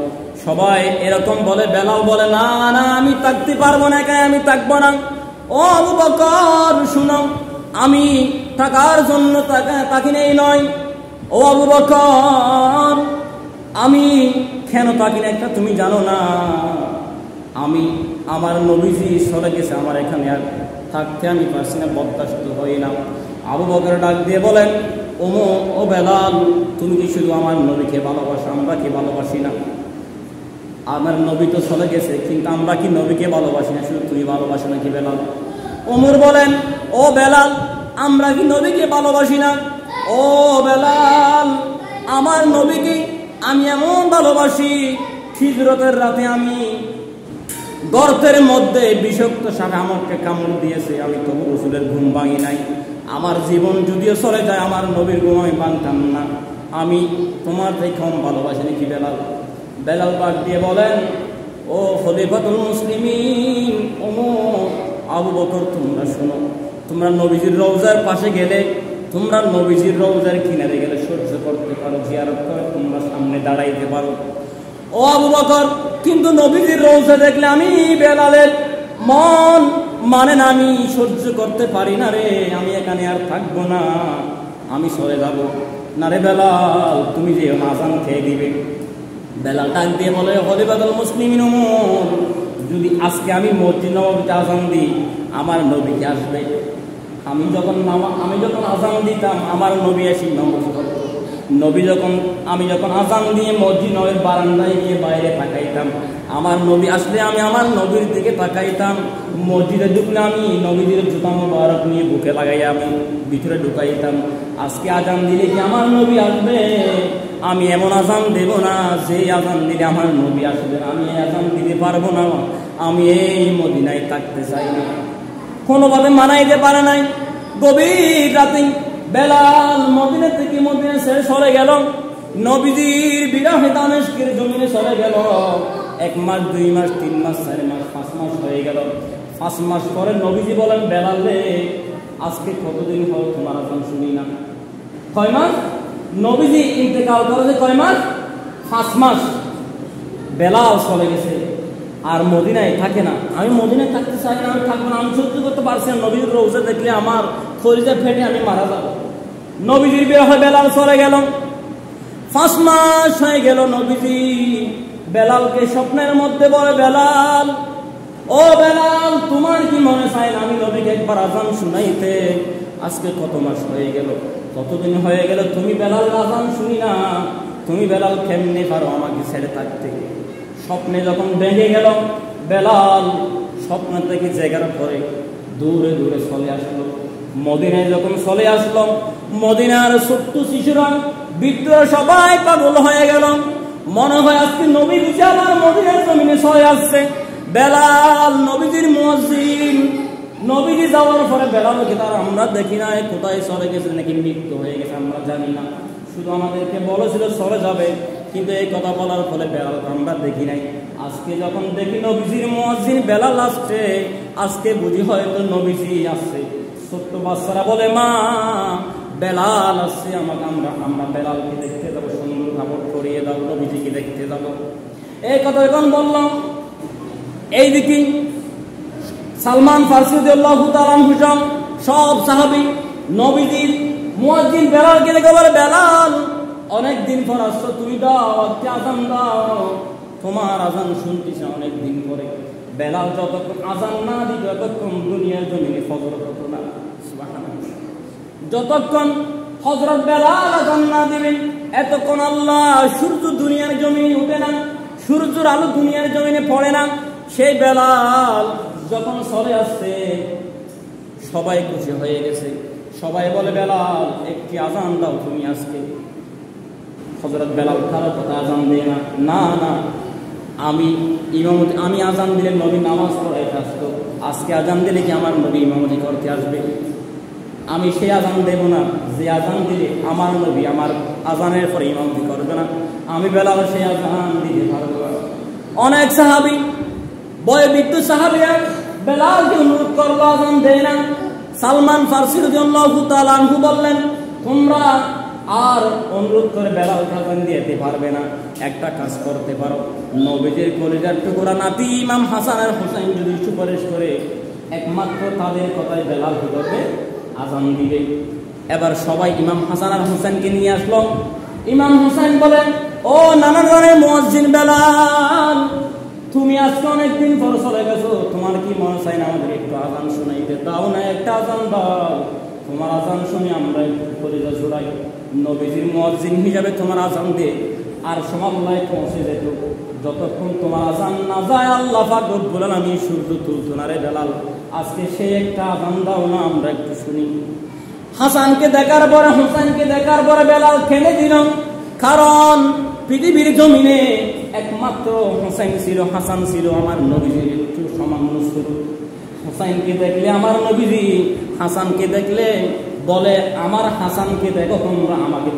সবাই এরকম বলে। বেলাল বলে, না না, আমি থাকতে পারবো না, একাই আমি থাকবো না। ও আবু বকর শুনো, আমি টাকার জন্য তাকি নেই নয়। ও আবু বকর, আমি কেন তাকি না একটা তুমি জানো না, আমি আমার নবীজি চলে গেছে, আমার এখানে আর থাকতে আমি পারছি না, বরদাস্ত হই না। আবু বকর ডাক দিয়ে বলেন, ও বেলাল, তুমি কি শুধু আমার নবীকে ভালোবাসো, আমরা কি ভালোবাসি না? আমার নবী তো চলে গেছে, কিন্তু আমরা কি নবীকে ভালোবাসি না, শুধু তুমি ভালোবাসো নাকি বেলাল? ওমর বলেন, ও বেলাল, আমরা কি নবীকে ভালোবাসি না? ও বেলাল, আমার নবীকে আমি এমন ভালোবাসি, হিজরতের রাতে আমি গর্তের মধ্যে বিষাক্ত সাপ আমাকে কামড় দিয়েছে, আমি তবু রাসূলের ঘুম ভাঙি নাই। আমার জীবন যদিও চলে যায়, আমার নবীর ঘুম আমি ভাঙতাম না। আমি তোমার থেকে কম ভালোবাসি নাকি বেলাল? বেলাল বাদ দিয়ে বলেন, ও খলিফাতুল মুসলিমিন, ও আবু বকর, তোমরা শোনো, তোমরা নবীজির রওজার পাশে গেলে, তোমরা নবীজির রওজার কিনারে গেলে সহ্য করতে পারো, জিয়ারত করে তোমরা সামনে দাঁড়াইতে পারো। ও আবু বকর, কিন্তু নবীজির রওজা দেখলে আমি বেলালের মন মানে না, আমি সহ্য করতে পারি না রে, আমি এখানে আর থাকবো না, আমি চলে যাব। না রে বেলাল, তুমি যে আযান খেয়ে দিবে। বেলাল ডাক দিয়ে বলে, খলিফাতুল মুসলিমিন ওমর, যদি আজকে আমি মসজিদ নববীতে আযান দিই, আমার নবী কি আসবে? আমি যখন আযান দিতাম, আমার নবী এসে নামাজ পড়তো। আমি যখন আযান দিয়ে মসজিদ নববীর বারান্দায় গিয়ে বাইরে তাকাইতাম, আমার নবী আসলে আমি আমার নবীর দিকে তাকাইতাম। মসজিদে ঢুকলে আমি নবীদের জুতা মোবারক নিয়ে বুকে লাগাই আমি ভিতরে ঢুকাইতাম। আজকে আযান দিলে কি আমার নবী আসবে? আমি এমন আযান দেব না যে আযান দিলে আমার নবী আসবে, আমি আযান দিতে পারবো না, আমি এই মদিনায় থাকতে চাই না। কোনোভাবে মানাইতে পারে নাই। গভীর রাতে বেলাল মদিনা থেকে মদিনা ছেড়ে চলে গেল, নবীজির বিরহে দামেস্কের জমিনে চলে গেল। 1 মাস, 2 মাস, 3 মাস, 4 মাস, 5 মাস হয়ে গেল। 5 মাস পরে নবীজি বলেন, বেলাল রে, আজকে কতদিন হল তোমার আজান শুনি না। কয় মাস? নবীজি ইন্তেকাল করেছে কয় মাস? 5 মাস। বেলাল চলে গেছে, আর মদিনায় থাকে না। আমি মদিনায় থাকতে চাই না, আমি থাকবো না, আমি সহ্য করতে পারছি না। নবীর রোজা দেখলে আমার কলিজা ফেটে আমি মারা যাব। নবীজির বিরহে বেলাল চলে গেল। 5 মাস হয়ে গেল। নবীজি বেলালকে স্বপ্নের মধ্যে বলে, বেলাল, ও বেলাল, তোমার কি মনে চায় না আমি নবীকে একবার আজান শুনাইতে? আজকে কত মাস হয়ে গেল, কতদিন হয়ে গেল তুমি বেলাল আজান শুনি না। তুমি বেলাল কেমনে পারো আমাকে ছেড়ে থাকতে? স্বপ্নে যখন ভেঙে গেল, বেলাল স্বপ্ন থেকে জায়গার পরে দূরে দূরে চলে আসলো। মদিনায় যখন চলে আসলো, মদিনার ছোট্ট শিশুরা, বৃদ্ধ সবাই পাগল হয়ে গেল। মনে হয় আজকে নবী বুঝে আমার মদিনার জমিনে চলে আসছে। বেলাল নবীজির মুয়াজ্জিন। নবীজি যাওয়ার পরে বেলালকে তার আমরা দেখি না, কোথায় চলে গেছে, নাকি মৃত্যু হয়ে গেছে আমরা জানি না। শুধু আমাদেরকে বলেছিল চলে যাবে, কিন্তু এই কথা বলার ফলে বেলাল আমরা দেখি নাই। আজকে যখন দেখি নবীজির মুয়াজ্জিন বেলাল আসছে, আজকে বুঝি হয়তো নবীজি আসছে। ছোট্ট বাচ্চারা বলে, মা বেলাল আসছে, আমাকে আমরা বেলালকে দেখতে যাবো, সুন্দর কাপড় পরিয়ে দাও, নবীজিকে দেখতে যাবো। এই কথা যখন বললাম, এইদিকে সালমান ফারসি রাদিয়াল্লাহু তাআলা আনহু সব সাহাবী নবীজির মুয়াজ্জিন বেলালকে দেখে বলে, বেলাল অনেকদিন পর আসছো, তুমি দাও আজান দাও, তোমার আজান শুনতেছে অনেকদিন পরে। বেলাল যতক্ষণ আজান না দিত ততক্ষণ দুনিয়ার জমিনে ফজর হতো না। সুবহানাল্লাহ। যতক্ষণ হযরত বেলাল আজান না দিবেন এতক্ষণ আল্লাহ সূর্য দুনিয়ার জমিনে উঠে না, সূর্যের আলো দুনিয়ার জমিনে পড়ে না। সেই বেলাল যখন চলে আসছে, সবাই খুশি হয়ে গেছে। সবাই বলে, বেলাল একটি আজান দাও তুমি আজকে। হযরত বেলাল কারো কথা আজান দেয় না। না না, আমি আজান দিলে নবী নামাজ পড়াইতে আসতো, আজকে আজান দিলে কি আমার নবী ইমামতি করতে আসবে? আমি সেই আজান দেব না যে আজান দিলে আমার নবী আমার আজানের পরে ইমামতি করবে না। আমি বেলাল সেই আজান দিতে পারবো না। অনেক সাহাবী, বয়োবৃদ্ধ সাহাবীরা বেলালকে অনুরোধ করলো, আজান দেয় না। সালমান ফারসি রাদিয়াল্লাহু তাআলা আনহু বললেন, তোমরা আর অনুরোধ করে বেলালকে আজান দিতে পারবে না, একটা কাজ করতে পারো, নবীজির কলিজার টুকরা নাতি ইমাম হাসান আর হুসাইন যদি সুপারিশ করে, একমাত্র তাদের কথায় বেলাল কি করবে? আজান দিবে। এবার সবাই ইমাম হাসান আর হুসাইনকে নিয়ে আসলো। ইমাম হুসাইন বলেন, ও নানা জানের মুয়াজ্জিন বেলাল, তুমি আজকে অনেকদিন পর চলে গেছো, তোমার কি মনে চাই না আমাদের একটু আজান শোনাইতে? দাও না, একটা আজান দাও, তোমার আজান শুনে আমরা একটু কলিজা জোড়াই। নবীজির মুয়াজ্জিন হিসাবে তোমার আজান দিয়ে আর সমাল্লায় পৌঁছে যেত। যতক্ষণ তোমার আজান না যায় আল্লাহ পাক রব্বুল আলামিন সূর্য তুলতো না রে বেলাল, আজকে সেই একটা আজান দাও না, আমরা একটু শুনি। হাসানকে দেখার পরে হুসাইনকে দেখার পরে বেলাল খেলে দিল, কারণ পৃথিবীর জমিনে একমাত্র হুসাইন ছিল, হাসান ছিল আমার নবীজির একটু সামান্য ছোট। হুসাইনকে দেখলে আমার নবীজি, হাসানকে দেখলে বলে, আমার হাসানকে দেখো তোমরা, আমাকে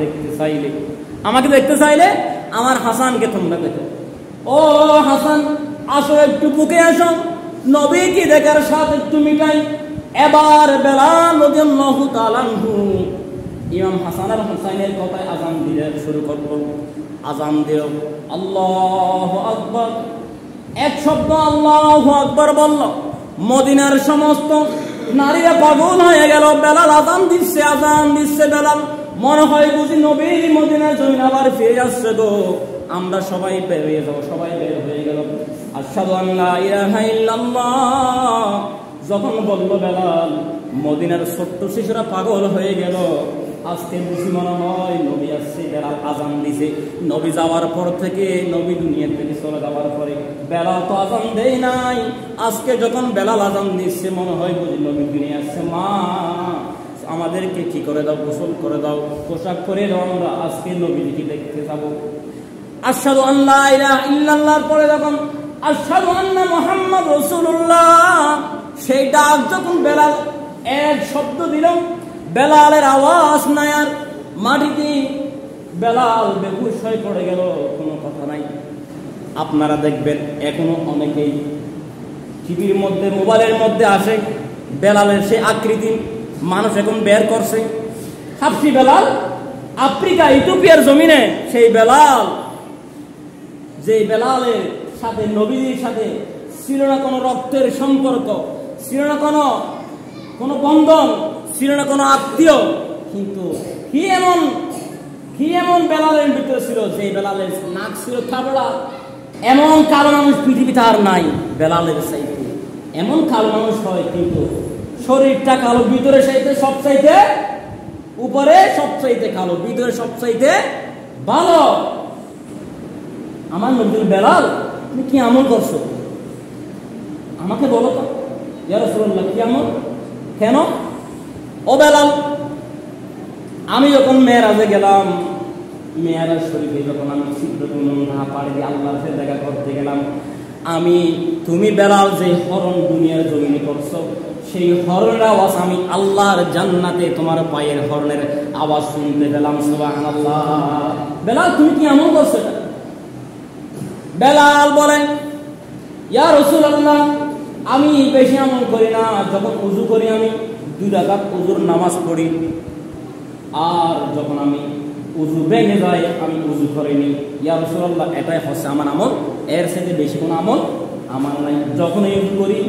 দেখতে চাইলে আমার হাসানকে তোমরা দেখো। ও হাসান, আসো একটু বুকে আসো, নবীকে দেখার সাথে একটু মিটাই। এবার বেলাল রাদিয়াল্লাহু তাআলা আনহু ইমাম হাসান আর হুসাইনের কথায় আজান দিতে শুরু করলো। আজান দিও, আল্লাহু আকবার, এক শব্দ আল্লাহু আকবার বলল। মদিনার সমস্ত নারীরা পাগল হয়ে গেল। বেলাল আজান দিচ্ছে বেলাল, মনে হয় বুঝি নবী মদিনার জমিন আবার ফিরে আসছে গো, আমরা সবাই বেরিয়ে যাবো। সবাই বের হয়ে গেল। আশহাদু আল্লা ইলাহা ইল্লাল্লাহ যখন বলল বেলাল, মদিনার ছোট্ট শিশুরা পাগল হয়ে গেল। আজকে বুঝি মনে হয় নবী আসছে। বেলাল আজান দিছে। নবী যাওয়ার পর থেকে, নবী দুনিয়া থেকে চলে যাওয়ার পরে বেলাল তো আজান দেয় নাই। আজকে যখন বেলাল আজান দিচ্ছে, মনে হয় বুঝি নবী দুনিয়া আসছে। মা আমাদেরকে কি করে দাও, গোসল করে দাও, পোশাক পরে দাও, আমরা আজকে নবীকে দেখতে যাব। আশহাদু আল্লা ইলাহা ইল্লাল্লাহর পরে যখন আশহাদু আন্না মুহাম্মদ রাসূলুল্লাহ, সেই ডাক যখন বেলাল এক শব্দ দিল, বেলালের আওয়াজ নাই আর, মাটিতে বেলাল বেহুশ হয়ে পড়ে গেল, কোনো কথা নাই। আপনারা দেখবেন এখনো অনেকেই টিভির মধ্যে, মোবাইলের মধ্যে আসে বেলালের সেই আকৃতি, মানুষ এখন বের করছে। হাবশি বেলাল, আফ্রিকা ইথিওপিয়ার জমিনে সেই বেলাল, যে বেলালের সাথে নবীর সাথে ছিল না কোনো রক্তের সম্পর্ক, ছিল না কোনো বন্ধন, ছিল না কোনো আত্মীয়, কিন্তু কি এমন বেলালের ভিতরে ছিল, যে বেলালের নাক ছিল থাবড়া। এমন কালো মানুষ পৃথিবীতে আর নাই বেলালের চাইতে। এমন কালো মানুষ হয় কিন্তু শরীরটা কালো, ভিতরে সবচাইতে উপরে সবচাইতে কালো, ভিতরে সবচাইতে ভালো। আমার নবীর বেলাল, তুমি কি আমল করছো আমাকে বলো তো ইয়া রাসূলুল্লাহ, কি আমল? কেন? ও বেলাল, আমি যখন মেরাজে গেলাম, মেরাজ শরীফে যখন আমি সিদরাতুল মুনতাহা পাড়ি দিয়ে আল্লাহর সাথে দেখা করতে গেলাম, তুমি বেলাল যে হরণ দুনিয়ার জমিনে করছো, সেই হরণের আওয়াজ আমি আল্লাহর জান্নাতে তোমার পায়ের হরণের আওয়াজ শুনতে পেলাম। সুবহানাল্লাহ। বেলাল, তুমি কি আমল করছো? বেলাল বলেন, ইয়া রাসূলুল্লাহ, আমি বেশি আমল করি না। যখন ওযু করি আমি 2 রাকাত ওযুর নামাজ পড়ি, আর যখন আমি ওযু ভেঙে যায় আমি ওযু করিনি। ইয়া রাসূলুল্লাহ, এটাই হচ্ছে আমার আমল, এর সাথে বেশি কোনো আমল আমার নাই। যখন এই ওযু করি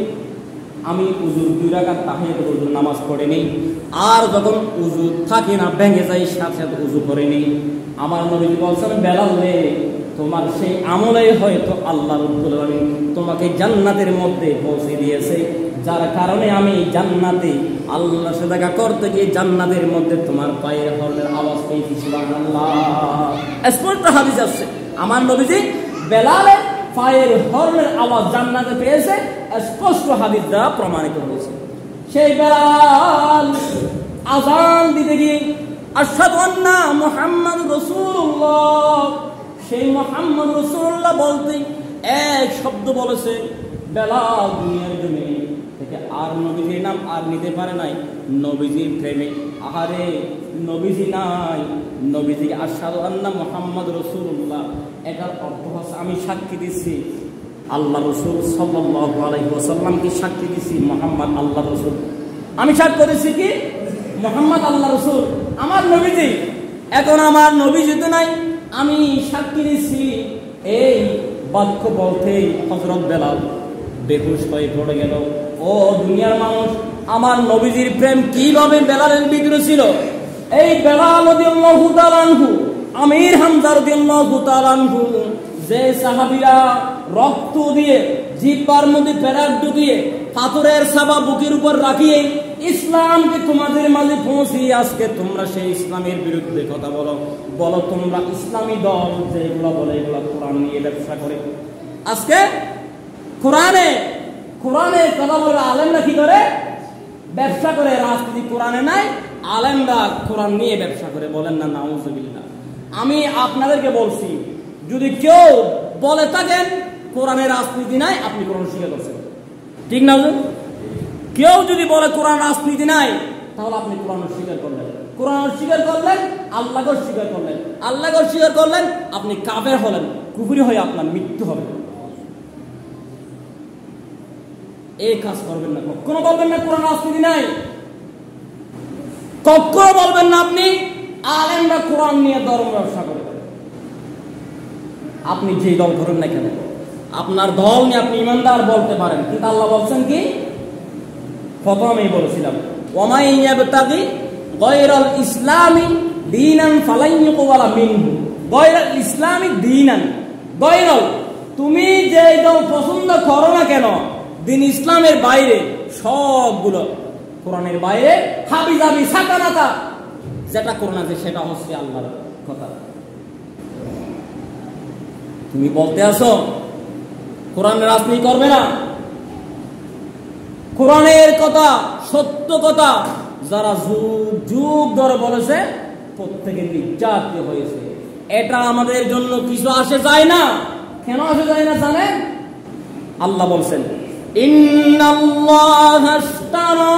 আমি ওযুর 2 রাকাত তাহিয়াতুল ওযুর নামাজ পড়ে নেই, আর যখন ওযু থাকে না ভেঙে যায় সাথে সাথে ওযু করে নেই। আমার নবী বলছেন, বেলাল রে, তোমার সেই আমলেই হয়তো আল্লাহ রাব্বুল আলামিন তোমাকে জান্নাতের মধ্যে পৌঁছে দিয়েছে, যার কারণে আমি জান্নাতে আল্লাহর সাথে দেখা করতে গিয়ে জান্নাতের মধ্যে তোমার পায়ের হরণের আওয়াজ পেয়েছি। সুবহানাল্লাহ। স্পষ্ট হাদিস আছে, আমার নবীজি বেলালের পায়ের হরণের আওয়াজ জান্নাতে পেয়েছে, স্পষ্ট হাদিস দ্বারা প্রমাণিত হয়েছে। সেই বেলাল আযান দিতে গিয়ে আশহাদু আন্না মুহাম্মাদুর রাসূলুল্লাহ, সেই মুহাম্মদ রাসূলুল্লাহ বলতে এক শব্দ বলেছে। বেলাল দুনিয়ার জমিনে থেকে আর নবীজির নাম আর নিতে পারে নাই। নবীজির প্রেমে, আহারে নবীজি নাই, নবীজি আশহাদু আন্না মুহাম্মদ রাসূলুল্লাহ, এটার অর্থ হচ্ছে আমি সাক্ষী দিচ্ছি আল্লাহ রাসূল সাল্লাল্লাহু আলাইহি ওয়াসাল্লাম কি সাক্ষী দিচ্ছি মুহাম্মদ আল্লাহ রাসূল। আমি সাক্ষ্য দিচ্ছি কি মুহাম্মদ আল্লাহ রাসূল, আমার নবীজি। এখন আমার নবীজি তো নাই, আমি সাক্ষী দিচ্ছি। এই বাক্য বলতেই হযরত বেলাল বেহুশ হয়ে পড়ে গেল। ও দুনিয়ার মানুষ, আমার নবীজির প্রেম কিভাবে বেলালের ভিতরে ছিল। এই বেলাল রাদিয়াল্লাহু তাআলা আনহু, আমির হামজা রাদিয়াল্লাহু তাআলা আনহু, যে সাহাবীরা রক্ত দিয়ে জিহ্বার মধ্যে পেরাক ঢুকিয়ে পাথরের সাবা বুকের উপর রাখিয়ে ইসলামকে তোমাদের মাঝে পৌঁছিয়ে আজকে তোমরা সেই ইসলামের বিরুদ্ধে কথা বলো তোমরা ইসলামী দল যেগুলো বলে এগুলো কোরআন নিয়ে ব্যবসা করে। আজকে কোরআনে কথা বলে আলেমরা কি করে? ব্যবসা করে। রাজনীতি কোরআনে নাই, আলেমরা কোরআন নিয়ে ব্যবসা করে। বলেন না নাউজুবিল্লাহ। আমি আপনাদেরকে বলছি, যদি কেউ বলে থাকেন কোরআনের রাজনীতি নাই, আপনি কোরআন স্বীকার করছেন, ঠিক না? কেউ যদি বলে কোরআন রাজনীতি নাই, তাহলে আপনি কোরআন স্বীকার করলেন। কোরআন স্বীকার করলেন, আল্লাহকে স্বীকার করলেন। আল্লাহকে স্বীকার করলেন, আপনি কাফের হলেন, কুফরি হয়ে আপনার মৃত্যু হবে। এই কাজ করবেন না, কখনো বলবেন না কোরআন রাজনীতি নাই, কখনো বলবেন না আপনি আলেমরা কোরআন নিয়ে ধর্ম ব্যবসা করে। আপনি যে দল করেন না কেন, আপনার দল নিয়ে আপনি ইমানদার বলতে পারেন, কিন্তু আল্লাহ বলছেন কি? প্রথমেই বলেছিলাম, ওয়ামাই ইয়াবতাগি গায়রাল ইসলামি দীনান ফালান ইউকবালা মিনহু। গায়রাল ইসলামি দীনান, গায়রাল, তুমি যে দল পছন্দ করো না কেন, দিন ইসলামের বাইরে সবগুলো, কোরআনের বাইরে হাবিজাবি সাকানাতা, যেটা কোরআন আছে সেটা হচ্ছে আল্লাহর কথা। তুমি বলতে আসো কোরআনের রাজনীতি করবে না। কোরআনের কথা, সত্য কথা যারা যুগ যুগ ধরে বলেছে, প্রত্যেকের নির্যাতিত হয়েছে। এটা আমাদের জন্য কিছু আসে যায় না। কেন আসে যায় না জানেন? আল্লাহ বলছেন, ইন্নাল্লাহা আশতারা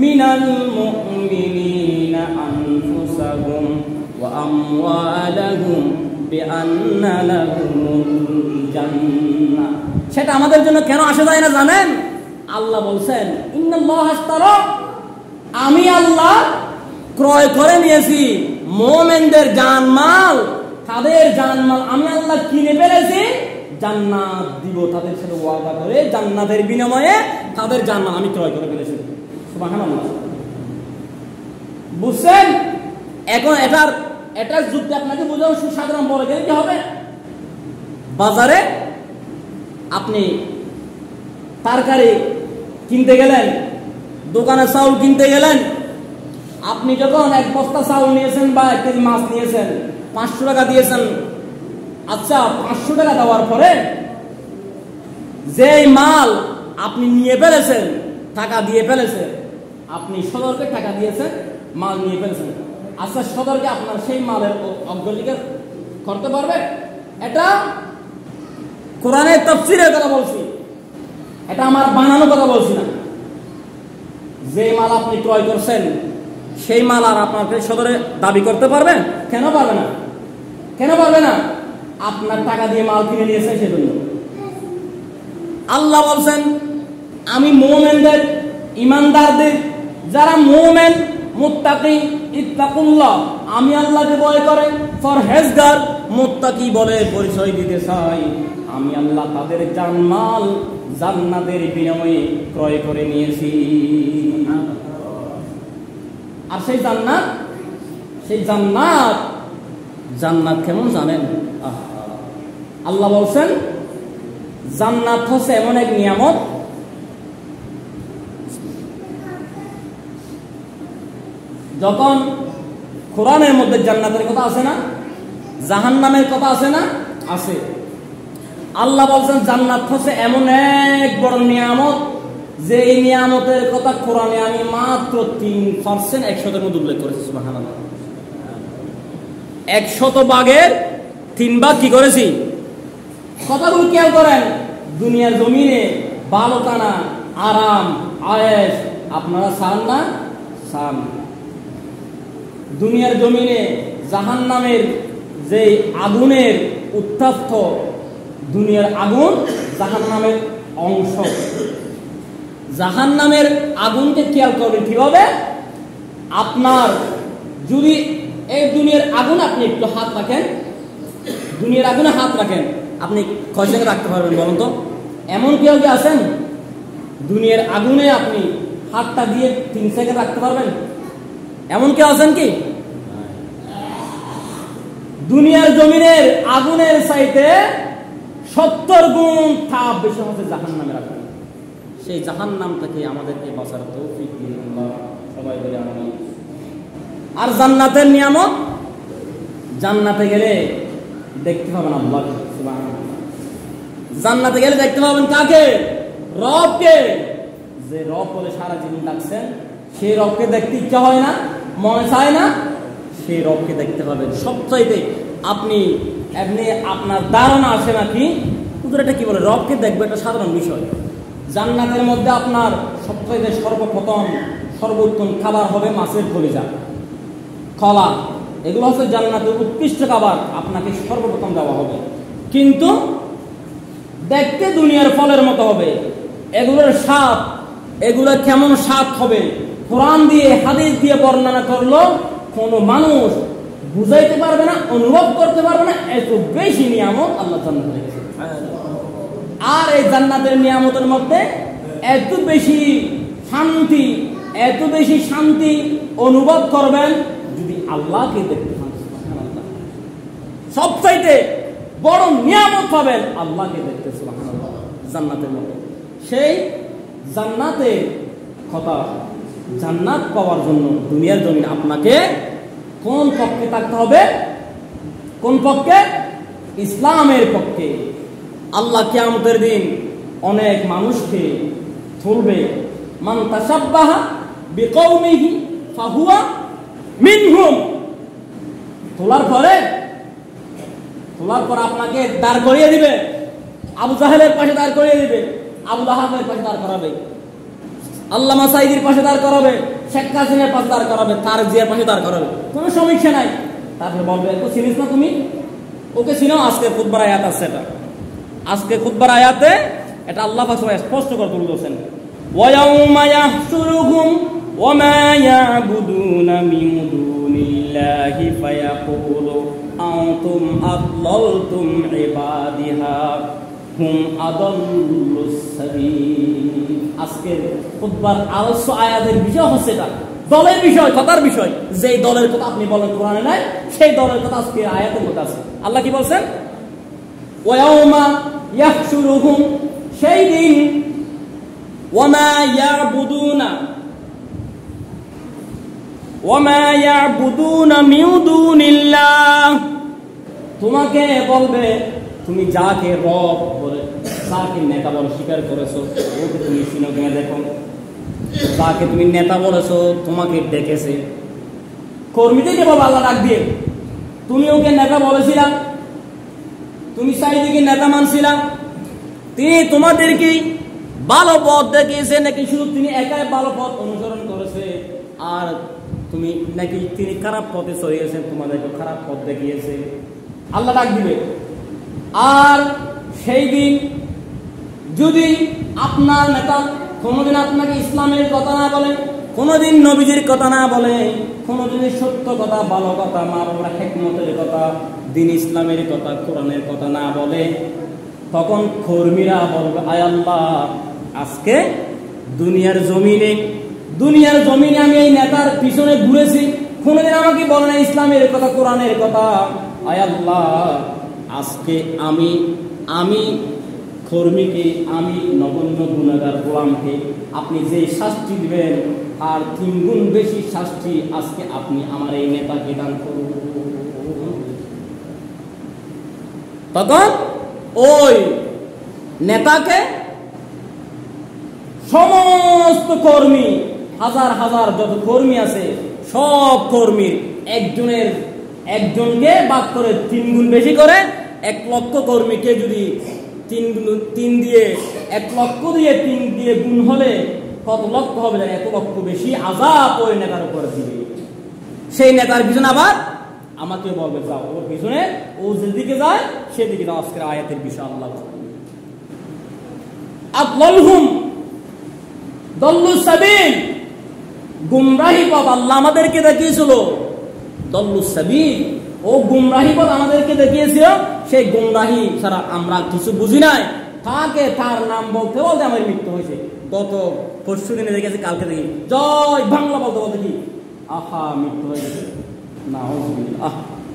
মিনাল মুমিনিনা আনফুসাহুম ওয়া আমওয়ালাহুম বিআন্না লাহুমুল জান্নাহ। সেটা আমাদের জন্য কেন আসে যায় না জানেন? আল্লাহ বলছেন, ইন্নাল্লাহা আশতারা, আমি আল্লাহ ক্রয় করে নিয়েছি মুমিনদের জানমাল, তাদের জানমাল আমি আল্লাহ কিনে ফেলেছি, জান্নাত দিব তাদের সাথে ওয়াদা করে, জান্নাতের বিনিময়ে তাদের জানমাল আমি ক্রয় করে ফেলেছি। সুবহানাল্লাহ। বুঝছেন? এখন এটার যুক্তি আপনাকে বোঝাও সুসাধারণ বলে গেলে কি হবে? বাজারে আপনি তরকারি কিনতে গেলেন, দোকানে চাউল কিনতে গেলেন, আপনি যখন এক বস্তা চাউল নিয়েছেন বা 1 কেজি মাছ নিয়েছেন, 500 টাকা দিয়েছেন। আচ্ছা, 500 টাকা দেওয়ার পরে যেই মাল আপনি নিয়ে ফেলেছেন, টাকা দিয়ে ফেলেছেন, আপনি সদরকে টাকা দিয়েছেন, মাল নিয়ে ফেলেছেন। আচ্ছা, সদরকে আপনার সেই মালের অগ্রাধিকার করতে পারবে? এটা কোরআনের তাফসীরের কথা বলছি, এটা আমার বানানো কথা বলছি না। যে মাল আপনি ক্রয় করছেন সেই মাল আর আপনাকে সদরে দাবি করতে পারবেন? কেন পারবে না? কেন পারবে না? আপনার টাকা দিয়ে মাল কিনে নিয়েছেন সেজন্য। আল্লাহ বলছেন আমি মুমিনদের, ঈমানদারদের, যারা মুমিন মুত্তাকি, ইত্তাকুল্লাহ, আমি আল্লাহকে ভয় করে, পরহেজগার, মুত্তাকি বলে পরিচয় দিতে চাই, আমি আল্লাহ তাদের জানমাল জান্নাতের বিনিময়ে ক্রয় করে নিয়েছি। আর সেই জান্নাত কেমন জানেন? আল্লাহ বলছেন জান্নাত হচ্ছে এমন এক নিয়ামত, যখন কোরআনের মধ্যে জান্নাতের কথা আছে না, জাহান্নামের কথা আছে না? আছে। আল্লাহ বলছেন জান্নাত হচ্ছে এমন এক বড় নিয়ামত যে এই নিয়ামতের কথা কোরআনে আমি মাত্র 3% 100-এর মধ্যে উল্লেখ করেছি। সুবহানাল্লাহ। 100 ভাগের 3 ভাগ কি করেছি? কথাগুলো খেয়াল করেন। দুনিয়ার জমিনে ভালো টানা, আরাম, আয়েশ আপনারা চান না? চান। দুনিয়ার জমিনে জাহান্নামের যে আগুনের উত্তপ্ত, দুনিয়ার আগুন জাহান্নামের অংশ। জাহান্নামের আগুনকে খেয়াল করবেন কিভাবে? আপনার যদি এই দুনিয়ার আগুন আপনি একটু হাত রাখেন, দুনিয়ার আগুনে হাত রাখেন, আপনি কয় সেকেন্ড রাখতে পারবেন বলুন তো? এমন কেউ কি আছেন দুনিয়ার আগুনে আপনি হাতটা দিয়ে 3 সেকেন্ড রাখতে পারবেন? এমন কেউ আছেন কি? দুনিয়ার জমিনের আগুনের চাইতে 70 গুণ তাপ বেশি হচ্ছে জাহান্নামের আগুন। সেই জাহান্নাম থেকে আমাদেরকে বাঁচার তৌফিক দিন আল্লাহ, সবাই বলে আমিন। আর জান্নাতের নিয়ামত, জান্নাতে গেলে দেখতে পাবেন আল্লাহ। সুবহানাল্লাহ। জান্নাতে গেলে দেখতে পাবেন কাকে? রবকে। যে রব বলে সারা জীবন ডাকছেন, সেই রবকে দেখতে ইচ্ছা হয় না? মনে চায় না? সেই রবকে দেখতে পাবেন। সবচাইতে আপনি এমনি আপনার ধারণা আসে নাকি এটা কি বলে রবকে দেখবে, এটা সাধারণ বিষয়। জান্নাতের মধ্যে আপনার সবচাইতে সর্বপ্রথম সর্বোত্তম খাবার হবে মাছের কলিজা, কলা। এগুলো হচ্ছে জান্নাতের উৎকৃষ্ট খাবার, আপনাকে সর্বপ্রথম দেওয়া হবে। কিন্তু দেখতে দুনিয়ার ফলের মতো হবে। এগুলোর স্বাদ, এগুলো কেমন স্বাদ হবে কোরআন দিয়ে হাদিস দিয়ে বর্ণনা করলো কোনো মানুষ বুঝাইতে পারবে না, অনুভব করতে পারবে না। এত বেশি নিয়ামত আল্লাহ জান্নাতে রেখেছে। আর এই জান্নাতের নিয়ামতের মধ্যে এত বেশি শান্তি, এত বেশি শান্তি অনুভব করবেন যদি আল্লাহকে দেখতে পান। সুবহানাল্লাহ। সবচাইতে বড় নিয়ামত পাবেন আল্লাহকে দেখতে। সুবহানাল্লাহ। জান্নাতের মধ্যে সেই জান্নাতের কথা, জান্নাত পাওয়ার জন্য দুনিয়ার জমিনে আপনাকে কোন পক্ষে থাকতে হবে? কোন পক্ষে? ইসলামের পক্ষে। আল্লাহ কিয়ামতের দিন অনেক মানুষকে তুলবে। মান তাশাব্বাহা বিকওমিহি ফাহুয়া মিনহুম। তোলার পর আপনাকে দাঁড় করিয়ে দিবে, আবু জাহেলের পাশে দাঁড় করিয়ে দিবে, আবু লাহাবের পাশে দাঁড় করাবে, আল্লামা সাঈদীর পাশে দাঁড় করাবে, শেখ হাসিনার পাশে দাঁড় করাবে, তারেক জিয়ার পাশে দাঁড় করাবে, কোনো সমস্যা নাই। তারপরে বলবে তো চিনিস না তুমি? ওকে চিনো? আজকে খুতবার আয়াত আছে, এটা আজকে খুতবার আয়াতে এটা আল্লাহ পাক স্পষ্ট করে তুলে দিয়েছেন। ওয়া ইয়াউমা ইয়াহশুরুহুম وما يعبدون من دون الله فيقول أنتم أضللتم عبادها هم أضل السبيل আজকের খুতবার আলোচ্য আয়াতের বিষয় হচ্ছে এটা দলের বিষয় কথার বিষয় যেই দলের কথা আপনি বলেন কোরআনে নাই সেই দলের কথা আজকে আয়াতের মধ্যে আছে আল্লাহ কি বলছেন ওয়ায়াউমা ইয়াহশুরুহুম সেই দিন ওয়ামা ইয়াবুদুনা মিন দুনিল্লাহ তোমাকে বলবে তুমি যাকে রব বলে যাকে নেতা বলে স্বীকার করেছো ওকে তুমি শুনো কিনা দেখো যাকে তুমি নেতা বলেছো তোমাকে ডেকেছে কর্মীদেরকে বলবো আল্লাহ ডাক দিয়ে তুমি ওকে নেতা বলেছিলা তুমি সাইদিকে নেতা মানছিলা তিনি তোমাদেরকে ভালো পথ দেখিয়েছে নাকি শুধু তিনি একাই ভালো পথ অনুসরণ করেছে আর তুমি নাকি তিনি খারাপ পথে চলিয়েছেন তোমাদেরকে খারাপ পথ দেখিয়েছে আল্লাহ ডাক দিবে আর সেই দিন যদি আপনার নেতা কোনোদিন আপনাকে ইসলামের কথা না বলে কোনোদিন নবীজির কথা না বলে কোনোদিন সত্য কথা ভালো কথা মা বাবার হিকমতের কথা দিন ইসলামের কথা কোরআনের কথা না বলে তখন কর্মীরা বলবে আয় আল্লাহ আজকে দুনিয়ার জমিনে আমি এই নেতার পিছনে ঘুরেছি কোনোদিন আমাকে বলে না ইসলামের কথা কোরআনের কথা আয় আল্লাহ আজকে আমি কর্মীকে আমি নগণ্য গুনাহগার গোলামকে আপনি যে শাস্তি দিবেন আর 3 গুণ বেশি শাস্তি আজকে আপনি আমার এই নেতাকে দান করুন তখন ওই নেতাকে সমস্ত কর্মী হাজার হাজার যত কর্মী আছে সব কর্মীর একজনকে ভাগ করে 3 গুণ বেশি করে 1 লক্ষ কর্মীকে যদি 3 দিয়ে 1 লক্ষ দিয়ে 3 দিয়ে গুণ হলে কত লক্ষ হবে জানেন 1 লক্ষ বেশি আযাব ওই নেতার উপর দিবে সেই নেতার পিছনে আবার আমাকে বলবে যাও ওর পিছনে ও যেদিকে যায় সেদিকে যাও আজকের আয়াতের বিষয় আল্লাহ আদলালহুম দল্লুস সাবিল গুমরাহি পথ আল্লাহ আমাদেরকে দেখিয়েছিল দল্লুস সাবিল ও গুমরাহি পথ আমাদেরকে দেখিয়েছিল সেই গুমরাহি ছাড়া আমরা কিছু বুঝি নাই তাকে তার নাম বলতে বলতে আমার মৃত্যু হয়েছে গত পরশু দিনে দেখেছি কালকে দেখি জয় বাংলা বলতে বলতে কি আহা মৃত্যু হয়ে গেছে না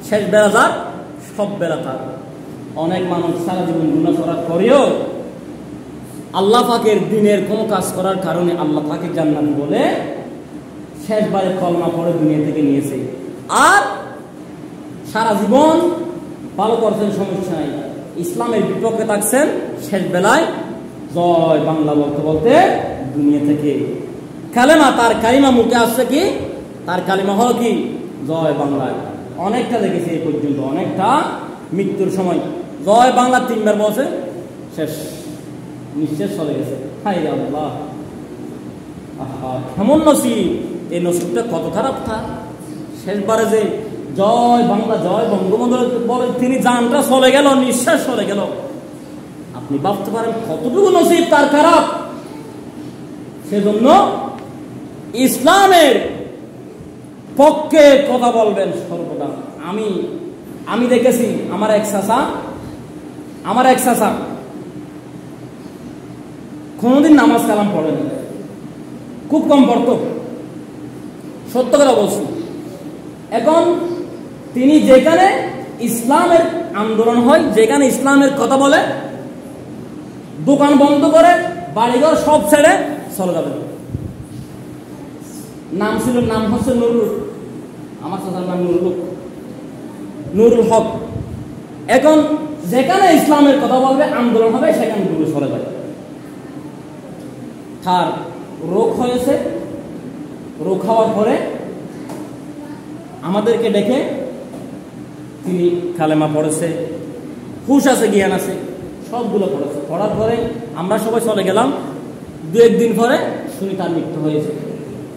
শেষ বেলা তার সব বেলা তার অনেক মানুষ সারা জীবন গুনাহ করার পরেও আল্লাহ পাকের দিনের কোন কাজ করার কারণে আল্লাহ তাকে জান্নাত বলে শেষবারে কলমা পড়ে দুনিয়া থেকে নিয়েছে আর সারা জীবন ভালো করছেন সমস্যা নাই ইসলামের বিপক্ষে থাকছেন শেষ বেলায় জয় বাংলা বলতে বলতে দুনিয়া থেকে কালেমা তার কালিমা মুখে আসছে কি তার কালিমা হলো কি জয় বাংলায় অনেকটা দেখেছি এই পর্যন্ত অনেকটা মৃত্যুর সময় জয় বাংলা 3 বার বলছে শেষ নিঃশেষ চলে গেছে হায় আল্লাহ আহা কেমন নসিব এই নসিবটা কত খারাপ থা শেষবারে যে জয় বাংলা জয় বঙ্গবন্ধু বলে তিনি জানটা চলে গেল নিঃশ্বাস চলে গেল আপনি ভাবতে পারেন কতটুকু নসিব তার খারাপ সেজন্য ইসলামের পক্ষে কথা বলবেন সর্বদা আমি দেখেছি আমার এক চাচা কোনদিন নামাজ কালাম পড়েনি খুব কম পড়তো সত্য কথা বলছি এখন তিনি যেখানে ইসলামের আন্দোলন হয় যেখানে ইসলামের কথা বলে দোকান বন্ধ করে বাড়িঘর সব ছেড়ে চলে যাবে নাম হচ্ছে নুরুল আমার চাচার নাম নুরুল হক এখন যেখানে ইসলামের কথা বলবে আন্দোলন হবে সেখানে দূরে সরে যাবে তার রোগ হয়েছে রোগ হওয়ার পরে আমাদেরকে ডেকে তিনি কালেমা পড়েছে হুশ আছে জ্ঞান আছে সবগুলো পড়েছে পড়ার পরে আমরা সবাই চলে গেলাম 2-1 দিন পরে শুনি তার মৃত্যু হয়েছে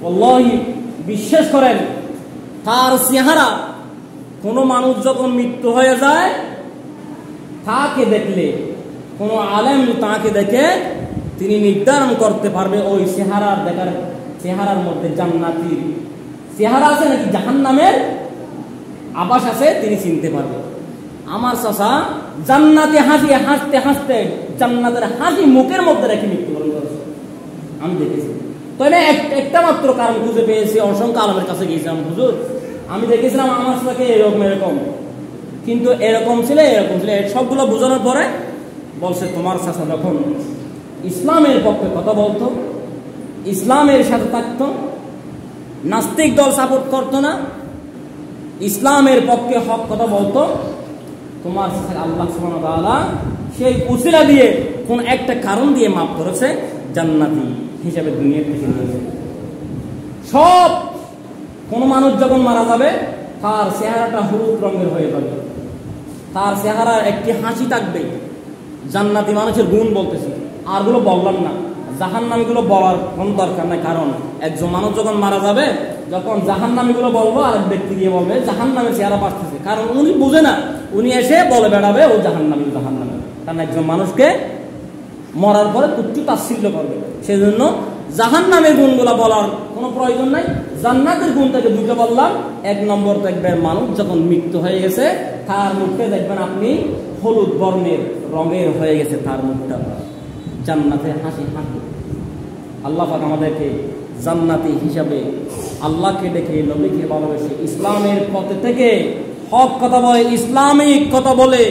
আল্লাহি বিশ্বাস করেন তার চেহারা কোনো মানুষ যখন মৃত্যু হয়ে যায় তাকে দেখলে কোনো আলেম তাকে দেখে তিনি নির্ধারণ করতে পারবে ওই চেহারার দেখার চেহারার মধ্যে জান্নাতি চেহারা আছে নাকি জাহান্নামের আভাস আছে তিনি চিনতে পারবেন। আমার চাচা জান্নাতে হাসতে হাসতে জান্নাতের হাসি মুখের মধ্যে রেখে মৃত্যুবরণ করেছে, আমি দেখেছি। তো একটা মাত্র কারণ খুঁজে পেয়েছি, অসংখ্য আলমের কাছে গিয়েছিলাম, হুজুর আমি দেখেছিলাম আমার চাচাকে এরকম, কিন্তু এরকম ছিল সবগুলো বোঝানোর পরে বলছে তোমার চাচা যখন ইসলামের পক্ষে কথা বলতো, ইসলামের সাথে থাকতো, নাস্তিক দল সাপোর্ট করতো না, ইসলামের পক্ষে হক কথা বলতো, তোমার আল্লাহ সুবহানাহু ওয়া তাআলা সেই উসিলা দিয়ে কোন একটা কারণ দিয়ে মাফ করেছে, জান্নাতি হিসাবে দুনিয়া থেকে নিয়েছে। সব কোন মানুষ যখন মারা যাবে তার চেহারাটা হলুদ রঙের হয়ে যাবে, তার চেহারার একটি হাসি থাকবে। জান্নাতি মানুষের গুণ বলতেছি, আরগুলো বললাম না, জাহান্নামীগুলো বলার কোনো দরকার নাই। কারণ একজন মানুষ যখন মারা যাবে, যখন জাহান্নামীগুলো বলবো আরেক ব্যক্তি দিয়ে বলবে জাহান্নামের চেহারা বাঁচতেছে, কারণ উনি বুঝে না, উনি এসে বলে বেড়াবে ও জাহান্নামী। কারণ একজন মানুষকে মরার পরে তুচ্ছ তাচ্ছিল্য করবে, সেই জন্য জাহান্নামের গুণগুলো বলার কোনো প্রয়োজন নাই। জান্নাতের গুণটাকে দুটো বললাম। এক নম্বর দেখবেন মানুষ যখন মৃত্যু হয়ে গেছে তার মুখে দেখবেন আপনি হলুদ বর্ণের রঙের হয়ে গেছে তার মুখটা, জান্নাতে হাসি হাসি। আল্লাহ পাক আমাদেরকে জান্নাতি হিসাবে আল্লাহকে ডেকে নবীকে ভালোবেসে ইসলামের পথে থেকে হক কথা বলে, ইসলামিক কথা বলে,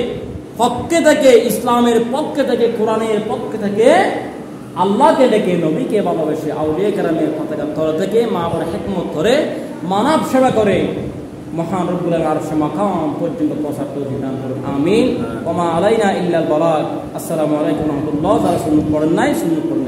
পক্ষে থেকে ইসলামের পক্ষে থেকে কোরআনের পক্ষে থেকে আল্লাহকে ডেকে নবীকে ভালোবেসে আউলিয়া কেরামের পতাকার তলে থেকে মা বাবার হিকমত ধরে মানব সেবা করে মহান রব্বুল আরশে মাকাম পর্যন্ত পৌঁছার তৌফিক দান করুন, আমিন। ওয়া মা আলাইনা ইল্লাল বালাগ। আসসালামু আলাইকুম ওয়া রাহমাতুল্লাহ। যারা সুন্নাত পড়েন নাই সুন্নাত পড়েন।